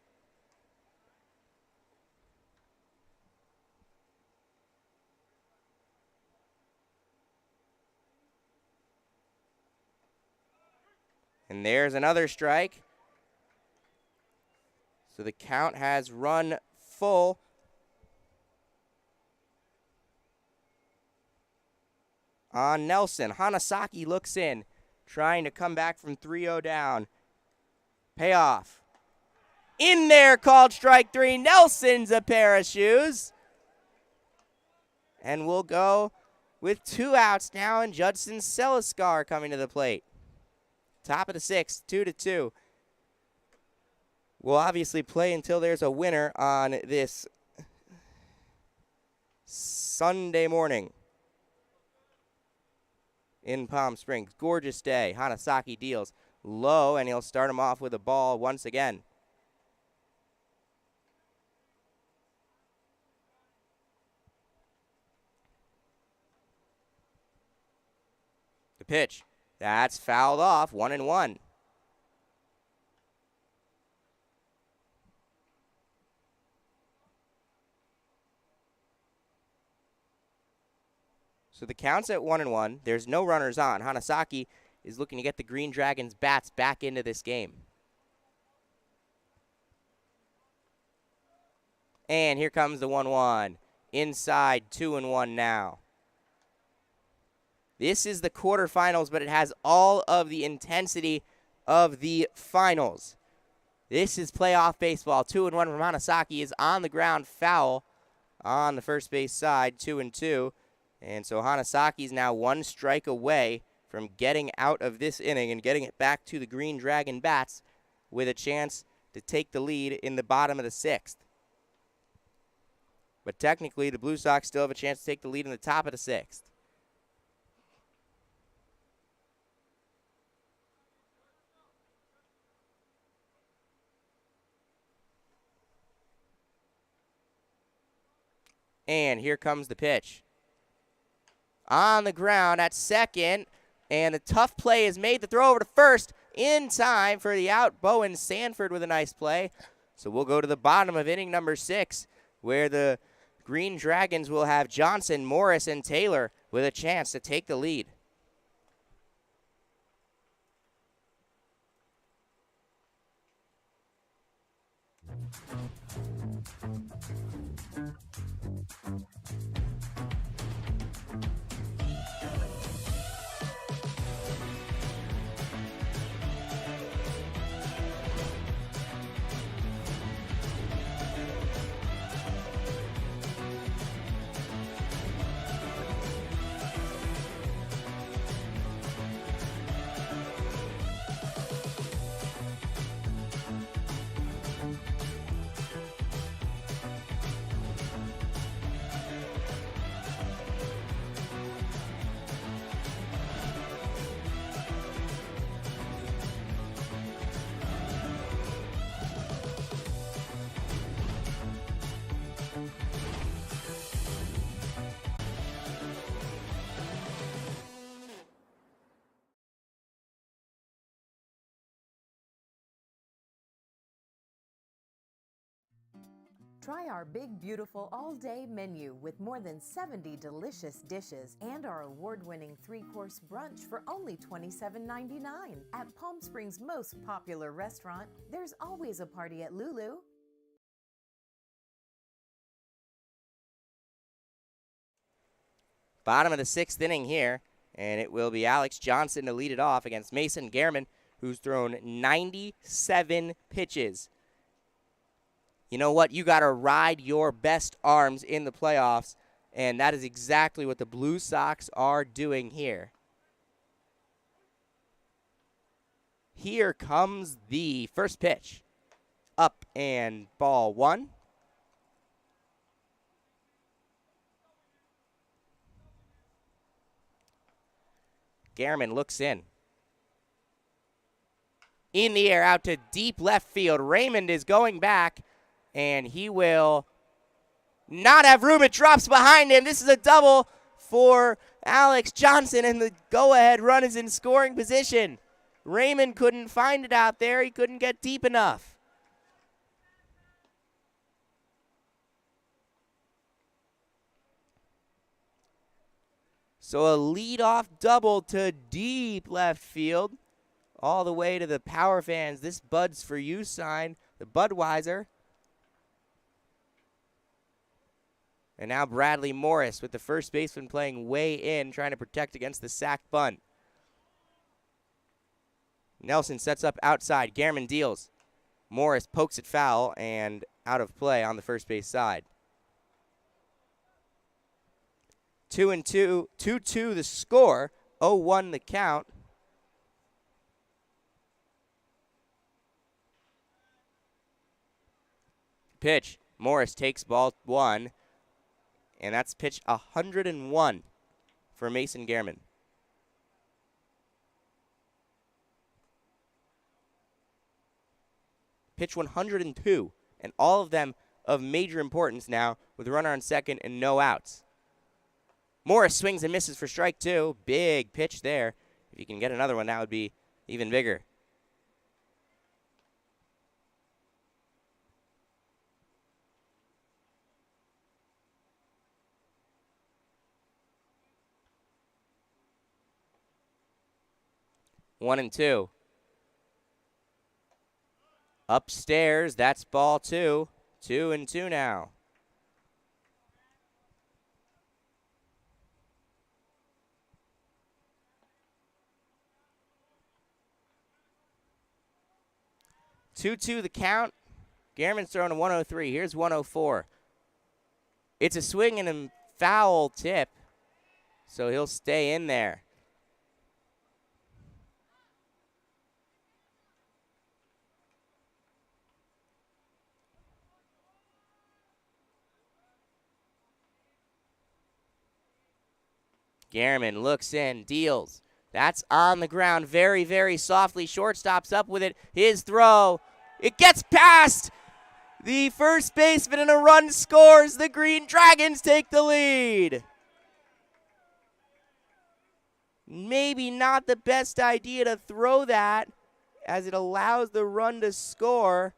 And there's another strike. So the count has run full. On Nelson. Hanasaki looks in, trying to come back from 3-0 down. Payoff. In there, called strike 3. Nelson's a pair of shoes. And we'll go with 2 outs now, and Judson Seliscar coming to the plate. Top of the 6th, 2-2. We'll obviously play until there's a winner on this Sunday morning in Palm Springs. Gorgeous day. Hanasaki deals low, and he'll start him off with a ball once again. The pitch. That's fouled off, 1-1. So the count's at 1-1. There's no runners on. Hanasaki is looking to get the Green Dragons' bats back into this game. And here comes the 1-1. Inside, 2-1 now. This is the quarterfinals, but it has all of the intensity of the finals. This is playoff baseball. 2-1 from Hanasaki is on the ground, foul on the first base side, 2-2. And so Hanasaki's now 1 strike away from getting out of this inning and getting it back to the Green Dragon bats with a chance to take the lead in the bottom of the 6th. But technically, the Blue Sox still have a chance to take the lead in the top of the 6th. And here comes the pitch. On the ground at second, and a tough play is made to throw over to first in time for the out. Bowen Sanford with a nice play. So we'll go to the bottom of inning number 6, where the Green Dragons will have Johnson, Morris, and Taylor with a chance to take the lead. Try our big, beautiful all-day menu with more than 70 delicious dishes and our award-winning 3-course brunch for only $27.99. At Palm Springs' most popular restaurant, there's always a party at Lulu. Bottom of the 6th inning here, and it will be Alex Johnson to lead it off against Mason Gehrman, who's thrown 97 pitches. You know what? You got to ride your best arms in the playoffs, and that is exactly what the Blue Sox are doing here. Here comes the first pitch. Up and ball 1. Gehrman looks in. In the air, out to deep left field. Raymond is going back, and he will not have room. It drops behind him. This is a double for Alex Johnson, and the go-ahead run is in scoring position. Raymond couldn't find it out there. He couldn't get deep enough. So a leadoff double to deep left field, all the way to the power fans. This Bud's for you sign, the Budweiser. And now Bradley Morris with the first baseman playing way in, trying to protect against the sack bunt. Nelson sets up outside. Gehrman deals. Morris pokes it foul and out of play on the first base side. 2-2, 2-2 the score, 0-1 the count. Pitch. Morris takes ball 1. And that's pitch 101 for Mason Gehrman. Pitch 102, and all of them of major importance now with a runner on second and no outs. Morris swings and misses for strike 2. Big pitch there. If you can get another one, that would be even bigger. One and two. Upstairs, that's ball 2. 2-2 now. Two the count. Gehrman's throwing a 103. Here's 104. It's a swing and a foul tip, so he'll stay in there. Gehrman looks in, deals. That's on the ground very, very softly. Shortstop's up with it. His throw. It gets past the first baseman and a run scores. The Green Dragons take the lead. Maybe not the best idea to throw that as it allows the run to score.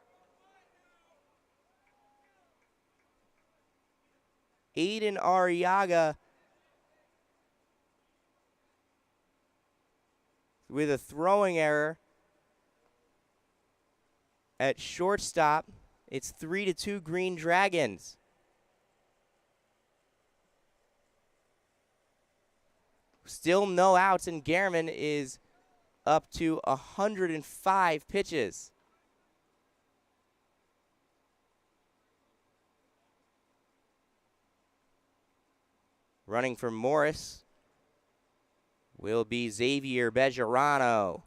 Aiden Arriaga with a throwing error at shortstop. It's 3-2 Green Dragons. Still no outs, and Gehrman is up to 105 pitches. Running for Morris will be Xavier Bejarano.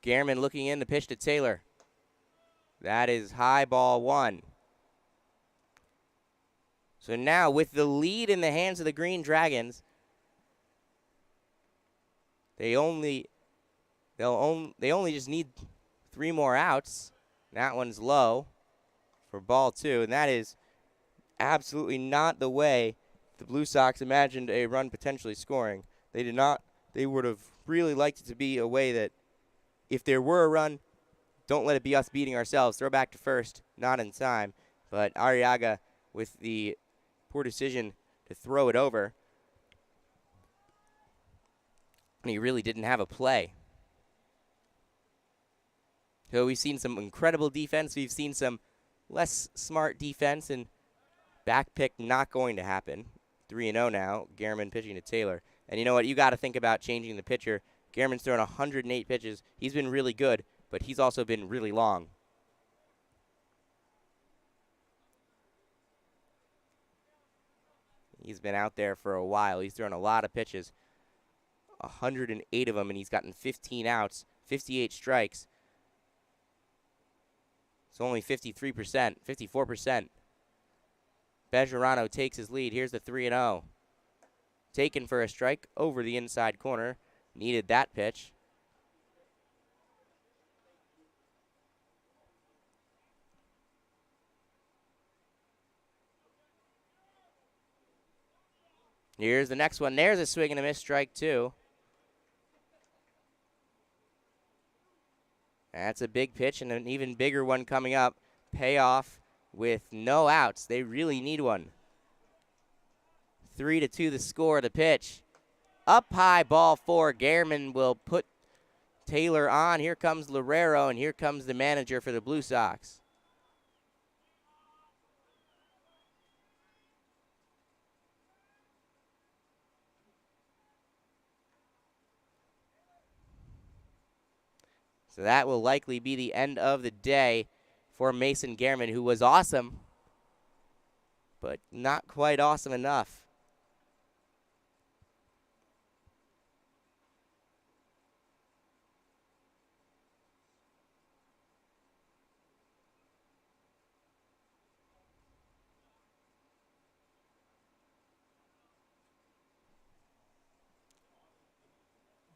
Gehrman looking in to pitch to Taylor. That is high ball one. So now with the lead in the hands of the Green Dragons, they only just need 3 more outs. That one's low for ball 2, and that is absolutely not the way the Blue Sox imagined a run potentially scoring. They did not. They would have really liked it to be a way that if there were a run, don't let it be us beating ourselves. Throw back to first, not in time. But Arriaga with the poor decision to throw it over. And he really didn't have a play. So we've seen some incredible defense. We've seen some less smart defense, and back pick not going to happen. 3-0 now. Gehrman pitching to Taylor. And you know what? You got to think about changing the pitcher. Gehrman's thrown 108 pitches. He's been really good, but he's also been really long. He's been out there for a while. He's thrown a lot of pitches. 108 of them, and he's gotten 15 outs, 58 strikes. It's only 53%, 54%. Bejarano takes his lead. Here's the 3-0. Taken for a strike over the inside corner. Needed that pitch. Here's the next one. There's a swing and a miss, strike 2. That's a big pitch, and an even bigger one coming up. Payoff with no outs. They really need one. 3-2 the score, the pitch. Up high, ball 4. Gehrman will put Taylor on. Here comes Lorero, and here comes the manager for the Blue Sox. So that will likely be the end of the day for Mason Gehrman, who was awesome, but not quite awesome enough.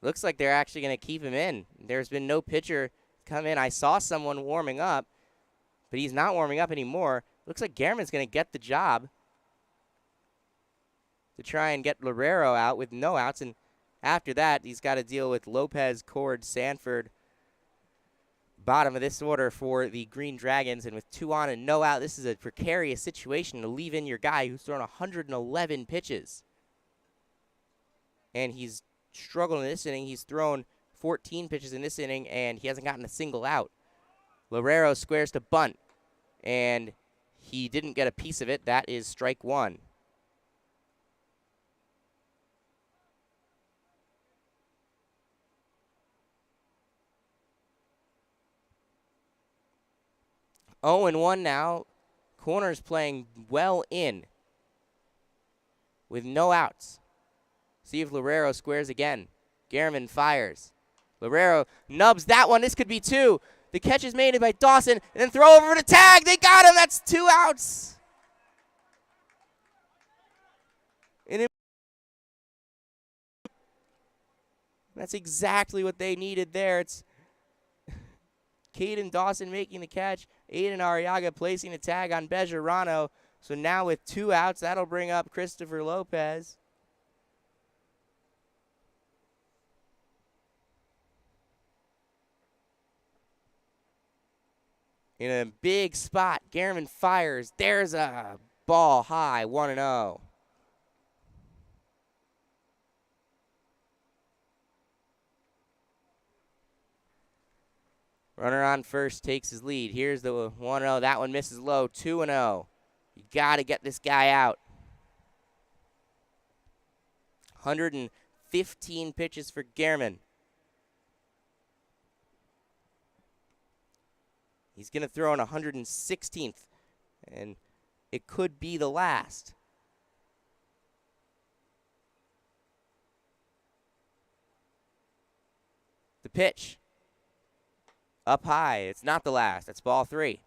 Looks like they're actually going to keep him in. There's been no pitcher come in. I saw someone warming up, but he's not warming up anymore. Looks like Gehrman's going to get the job to try and get Lorero out with no outs. And after that, he's got to deal with Lopez, Cord, Sanford. Bottom of this order for the Green Dragons. And with 2 on and no out, this is a precarious situation to leave in your guy who's thrown 111 pitches. And he's struggled in this inning. He's thrown 14 pitches in this inning, and he hasn't gotten a single out. Lorero squares to bunt, and he didn't get a piece of it. That is strike 1. Oh, and 1 now. Corner's playing well in with no outs. See if Lorero squares again. Gehrman fires. Lorero nubs that one. This could be two. The catch is made by Dawson, and then throw over to tag. They got him. That's 2 outs. And that's exactly what they needed there. It's Caden Dawson making the catch. Aiden Arriaga placing the tag on Bejarano. So now with 2 outs, that'll bring up Christopher Lopez. In a big spot, Garman fires. There's a ball high, 1-0. Runner on first takes his lead. Here's the 1-0. That one misses low, 2-0. You got to get this guy out. 115 pitches for Garman. He's going to throw in 116th, and it could be the last. The pitch. Up high. It's not the last. That's ball 3.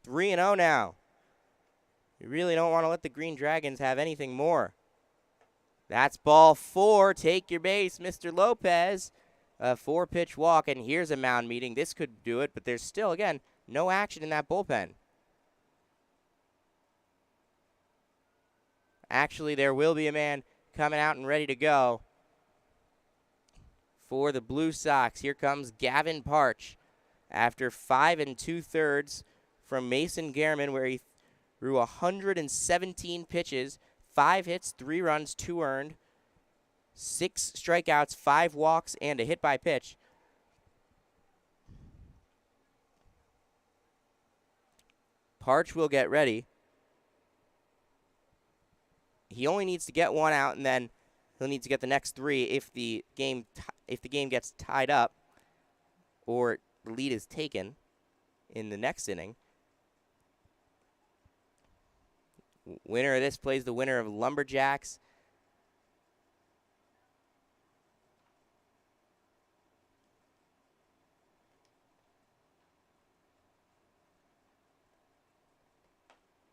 Three and 0 now. You really don't want to let the Green Dragons have anything more. That's ball 4. Take your base, Mr. Lopez. A 4-pitch walk, and here's a mound meeting. This could do it, but there's still, again, no action in that bullpen. Actually, there will be a man coming out and ready to go for the Blue Sox. Here comes Gavin Parch after 5 2/3 from Mason Garman, where he threw 117 pitches, 5 hits, 3 runs, 2 earned, 6 strikeouts, 5 walks, and a hit by pitch. Parch will get ready. He only needs to get 1 out, and then he'll need to get the next 3 if the game gets tied up or the lead is taken in the next inning. Winner of this plays the winner of Lumberjacks.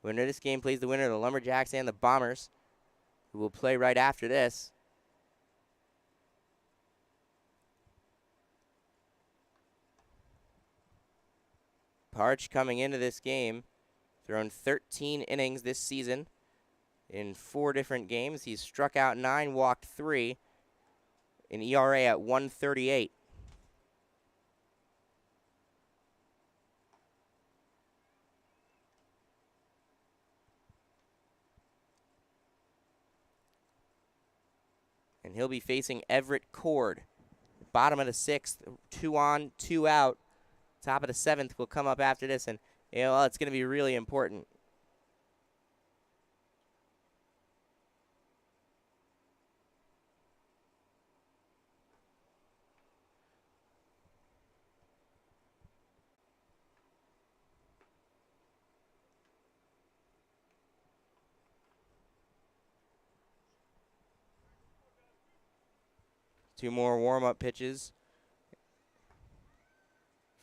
Winner of this game plays the winner of the Lumberjacks and the Bombers, who will play right after this. Parch coming into this game, thrown 13 innings this season in 4 different games. He's struck out 9, walked 3, an ERA at 1.38. And he'll be facing Everett Cord. Bottom of the 6th, 2 on, 2 out. Top of the 7th will come up after this, and it's going to be really important. Two more warm-up pitches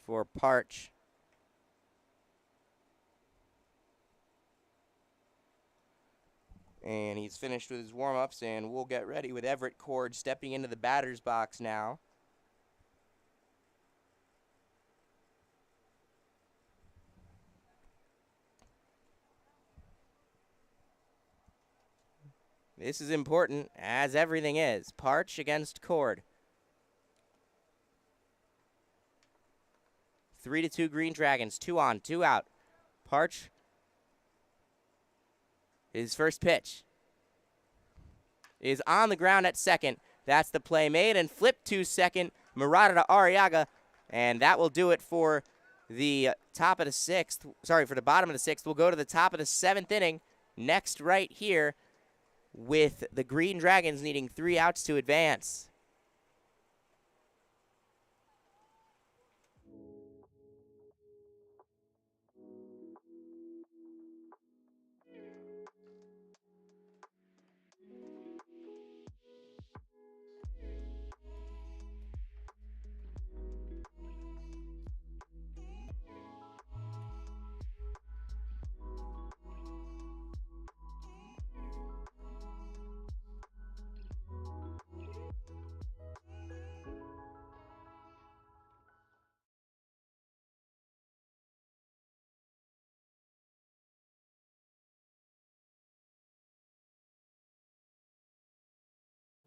for Parch. And he's finished with his warm-ups, and we'll get ready with Everett Cord stepping into the batter's box now. This is important, as everything is. Parch against Cord. 3-2 Green Dragons. 2 on, 2 out. Parch. His first pitch is on the ground at second. That's the play made, and flipped to second. Murata to Arriaga, and that will do it for the top of the 6th. Sorry, for the bottom of the 6th. We'll go to the top of the 7th inning. Next right here, with the Green Dragons needing 3 outs to advance.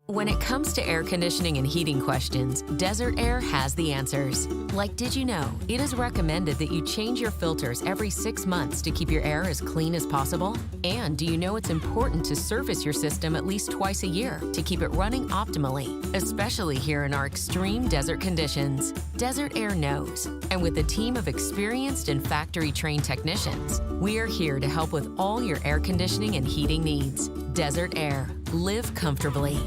When it comes to air conditioning and heating questions, Desert Air has the answers. Like, did you know it is recommended that you change your filters every 6 months to keep your air as clean as possible? And do you know it's important to service your system at least twice a year to keep it running optimally, especially here in our extreme desert conditions? Desert Air knows. And with a team of experienced and factory-trained technicians, we are here to help with all your air conditioning and heating needs. Desert Air. Live comfortably.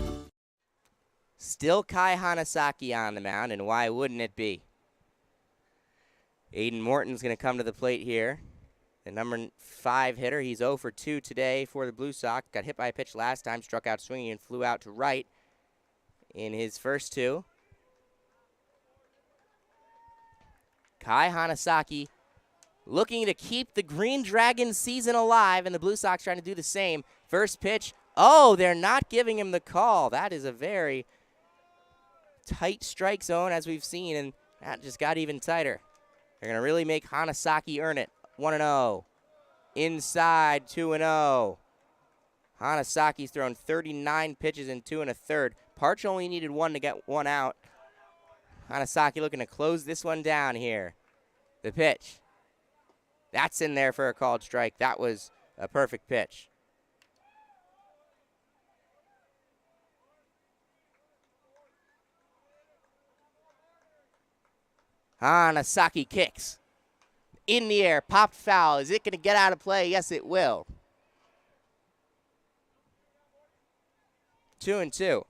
Still Kai Hanasaki on the mound, and why wouldn't it be? Aiden Morton's going to come to the plate here. The number 5 hitter. He's 0 for 2 today for the Blue Sox. Got hit by a pitch last time, struck out swinging, and flew out to right in his first 2. Kai Hanasaki looking to keep the Green Dragons season alive, and the Blue Sox trying to do the same. First pitch. Oh, they're not giving him the call. That is a very tight strike zone, as we've seen, and that just got even tighter. They're going to really make Hanasaki earn it. 1-0. Inside, 2-0. Hanasaki's thrown 39 pitches in 2 1/3. Parch only needed 1 to get 1 out. Hanasaki looking to close this one down here. The pitch. That's in there for a called strike. That was a perfect pitch. Hanasaki kicks. In the air, popped foul. Is it going to get out of play? Yes, it will. 2-2.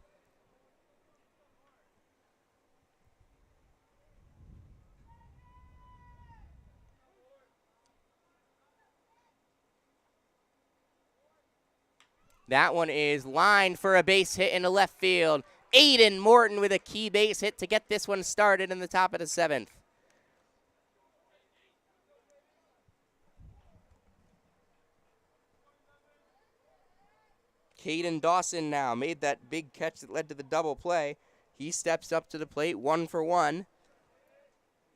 That one is lined for a base hit in the left field. Aiden Morton with a key base hit to get this one started in the top of the 7th. Caden Dawson now made that big catch that led to the double play. He steps up to the plate, 1 for 1.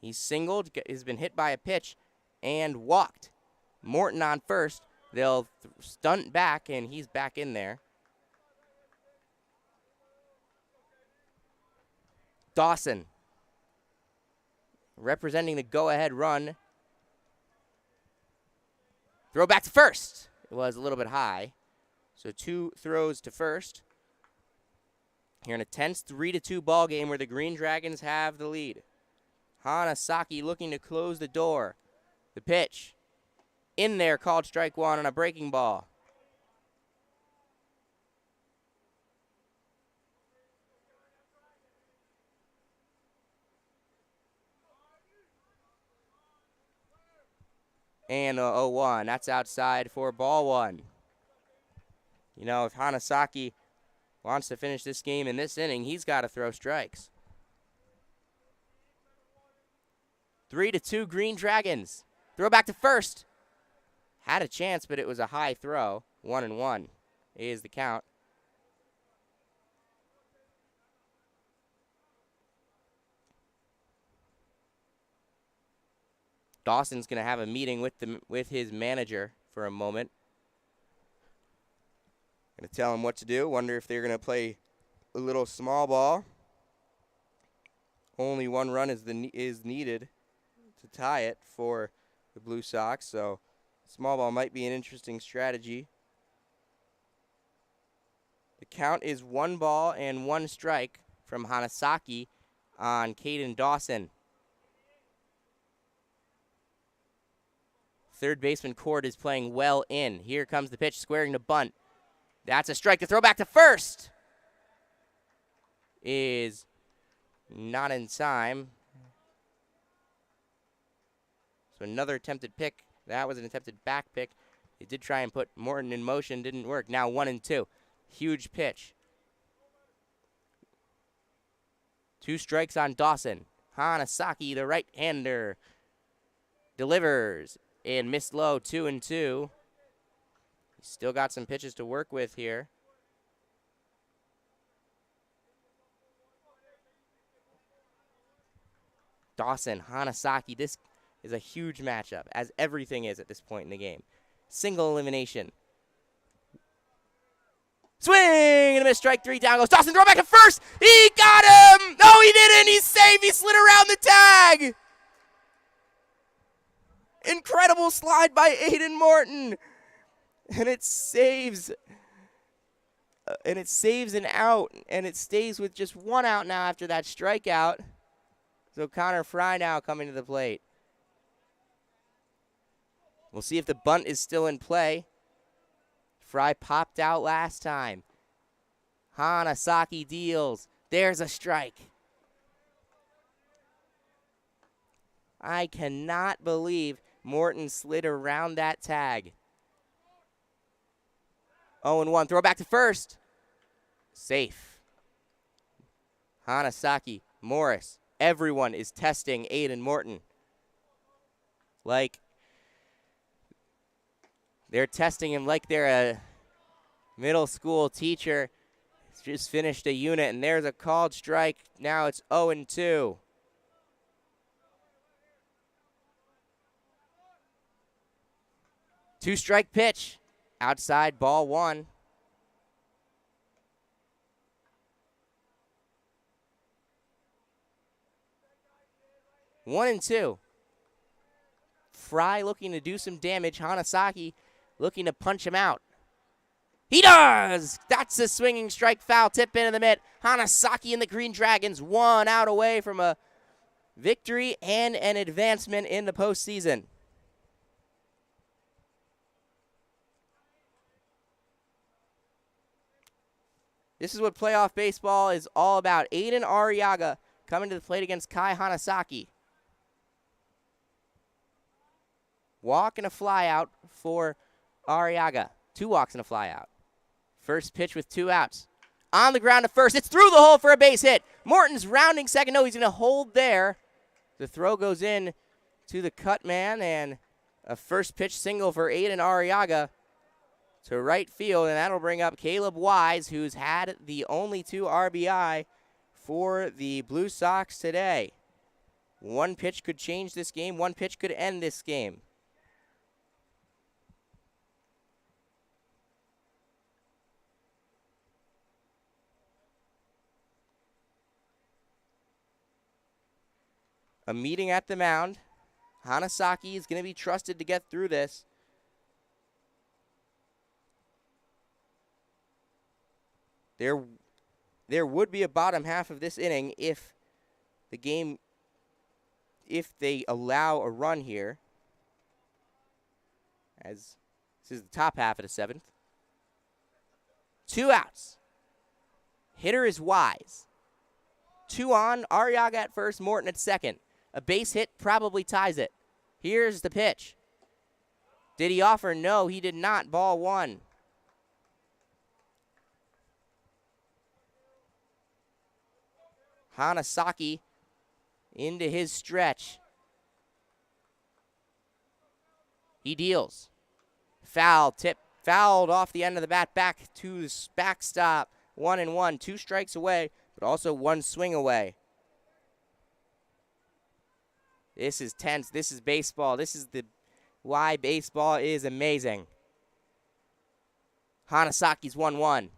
He's singled, has been hit by a pitch, and walked. Morton on first. They'll stunt back, and he's back in there. Dawson representing the go-ahead run. Throw back to first. It was a little bit high. So 2 throws to first. Here in a tense 3-2 ball game where the Green Dragons have the lead. Hanasaki looking to close the door. The pitch. In there, called strike 1 on a breaking ball. And 0-1. That's outside for ball 1. You know, if Hanasaki wants to finish this game in this inning, he's got to throw strikes. 3-2 Green Dragons. Throw back to first. Had a chance, but it was a high throw. 1-1 is the count. Dawson's going to have a meeting with his manager for a moment. Going to tell him what to do. Wonder if they're going to play a little small ball. Only 1 run is needed to tie it for the Blue Sox, so small ball might be an interesting strategy. The count is 1 ball and 1 strike from Hanasaki on Caden Dawson. Third baseman Cord is playing well in. Here comes the pitch, squaring to bunt. That's a strike. The throw back to first is not in time. So another attempted pick. That was an attempted back pick. They did try and put Morton in motion. Didn't work. Now 1-2. Huge pitch. 2 strikes on Dawson. Hanasaki, the right-hander, delivers and missed low. 2-2. Still got some pitches to work with here. Dawson, Hanasaki, this is a huge matchup, as everything is at this point in the game. Single elimination. Swing and a miss. Strike 3. Down goes Dawson. Throw back to first. He got him. No, he didn't. He's safe. He slid around the tag. Incredible slide by Aiden Morton. And it saves. An out. And it stays with just 1 out now after that strikeout. So Connor Fry now coming to the plate. We'll see if the bunt is still in play. Fry popped out last time. Hanasaki deals. There's a strike. I cannot believe Morton slid around that tag. 0-1. Throw back to first. Safe. Hanasaki, Morris. Everyone is testing Aiden Morton. Like they're testing him like they're a middle school teacher. He's just finished a unit, and there's a called strike. Now it's 0-2. Two-strike pitch. Outside, ball 1. One and 2. Fry looking to do some damage. Hanasaki looking to punch him out. He does! That's a swinging strike foul. Tip into the mitt. Hanasaki and the Green Dragons 1 out away from a victory and an advancement in the postseason. This is what playoff baseball is all about. Aiden Arriaga coming to the plate against Kai Hanasaki. Walk and a fly out for Arriaga. 2 walks and a fly out. First pitch with 2 outs. On the ground to first. It's through the hole for a base hit. Morton's rounding second. No, he's going to hold there. The throw goes in to the cut man, and a first pitch single for Aiden Arriaga to right field, and that'll bring up Caleb Wise, who's had the only 2 RBI for the Blue Sox today. 1 pitch could change this game. 1 pitch could end this game. A meeting at the mound. Hanasaki is going to be trusted to get through this. There would be a bottom half of this inning if they allow a run here. As this is the top half of the 7th. 2 outs. Hitter is Wise. 2 on, Arriaga at first, Morton at second. A base hit probably ties it. Here's the pitch. Did he offer? No, he did not. Ball 1. Hanasaki into his stretch. He deals. Foul tip. Fouled off the end of the bat back to the backstop. 1-1. 2 strikes away, but also 1 swing away. This is tense. This is baseball. This is why baseball is amazing. Hanasaki's 1-1.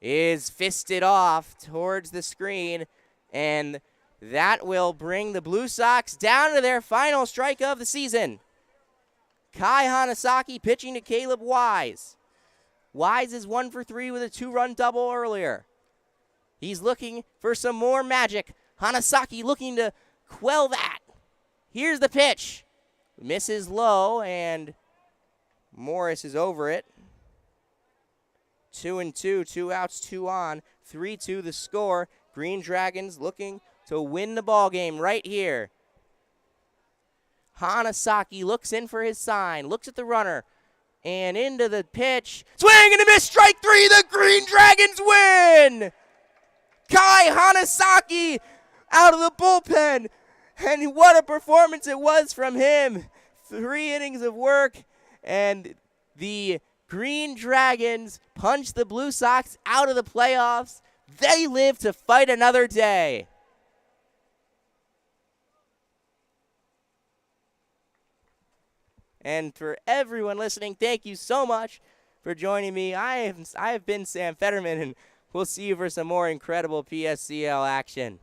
Is fisted off towards the screen, and that will bring the Blue Sox down to their final strike of the season. Kai Hanasaki pitching to Caleb Wise. Wise is 1 for 3 with a 2-run double earlier. He's looking for some more magic. Hanasaki looking to quell that. Here's the pitch. Misses low, and Morris is over it. 2-2, 2 outs, 2 on. 3-2 the score. Green Dragons looking to win the ball game right here. Hanasaki looks in for his sign, looks at the runner, and into the pitch. Swing and a miss, strike 3, the Green Dragons win! Kai Hanasaki out of the bullpen, and what a performance it was from him. 3 innings of work, and the Green Dragons punch the Blue Sox out of the playoffs. They live to fight another day. And for everyone listening, thank you so much for joining me. I have been Sam Fetterman, and we'll see you for some more incredible PSCL action.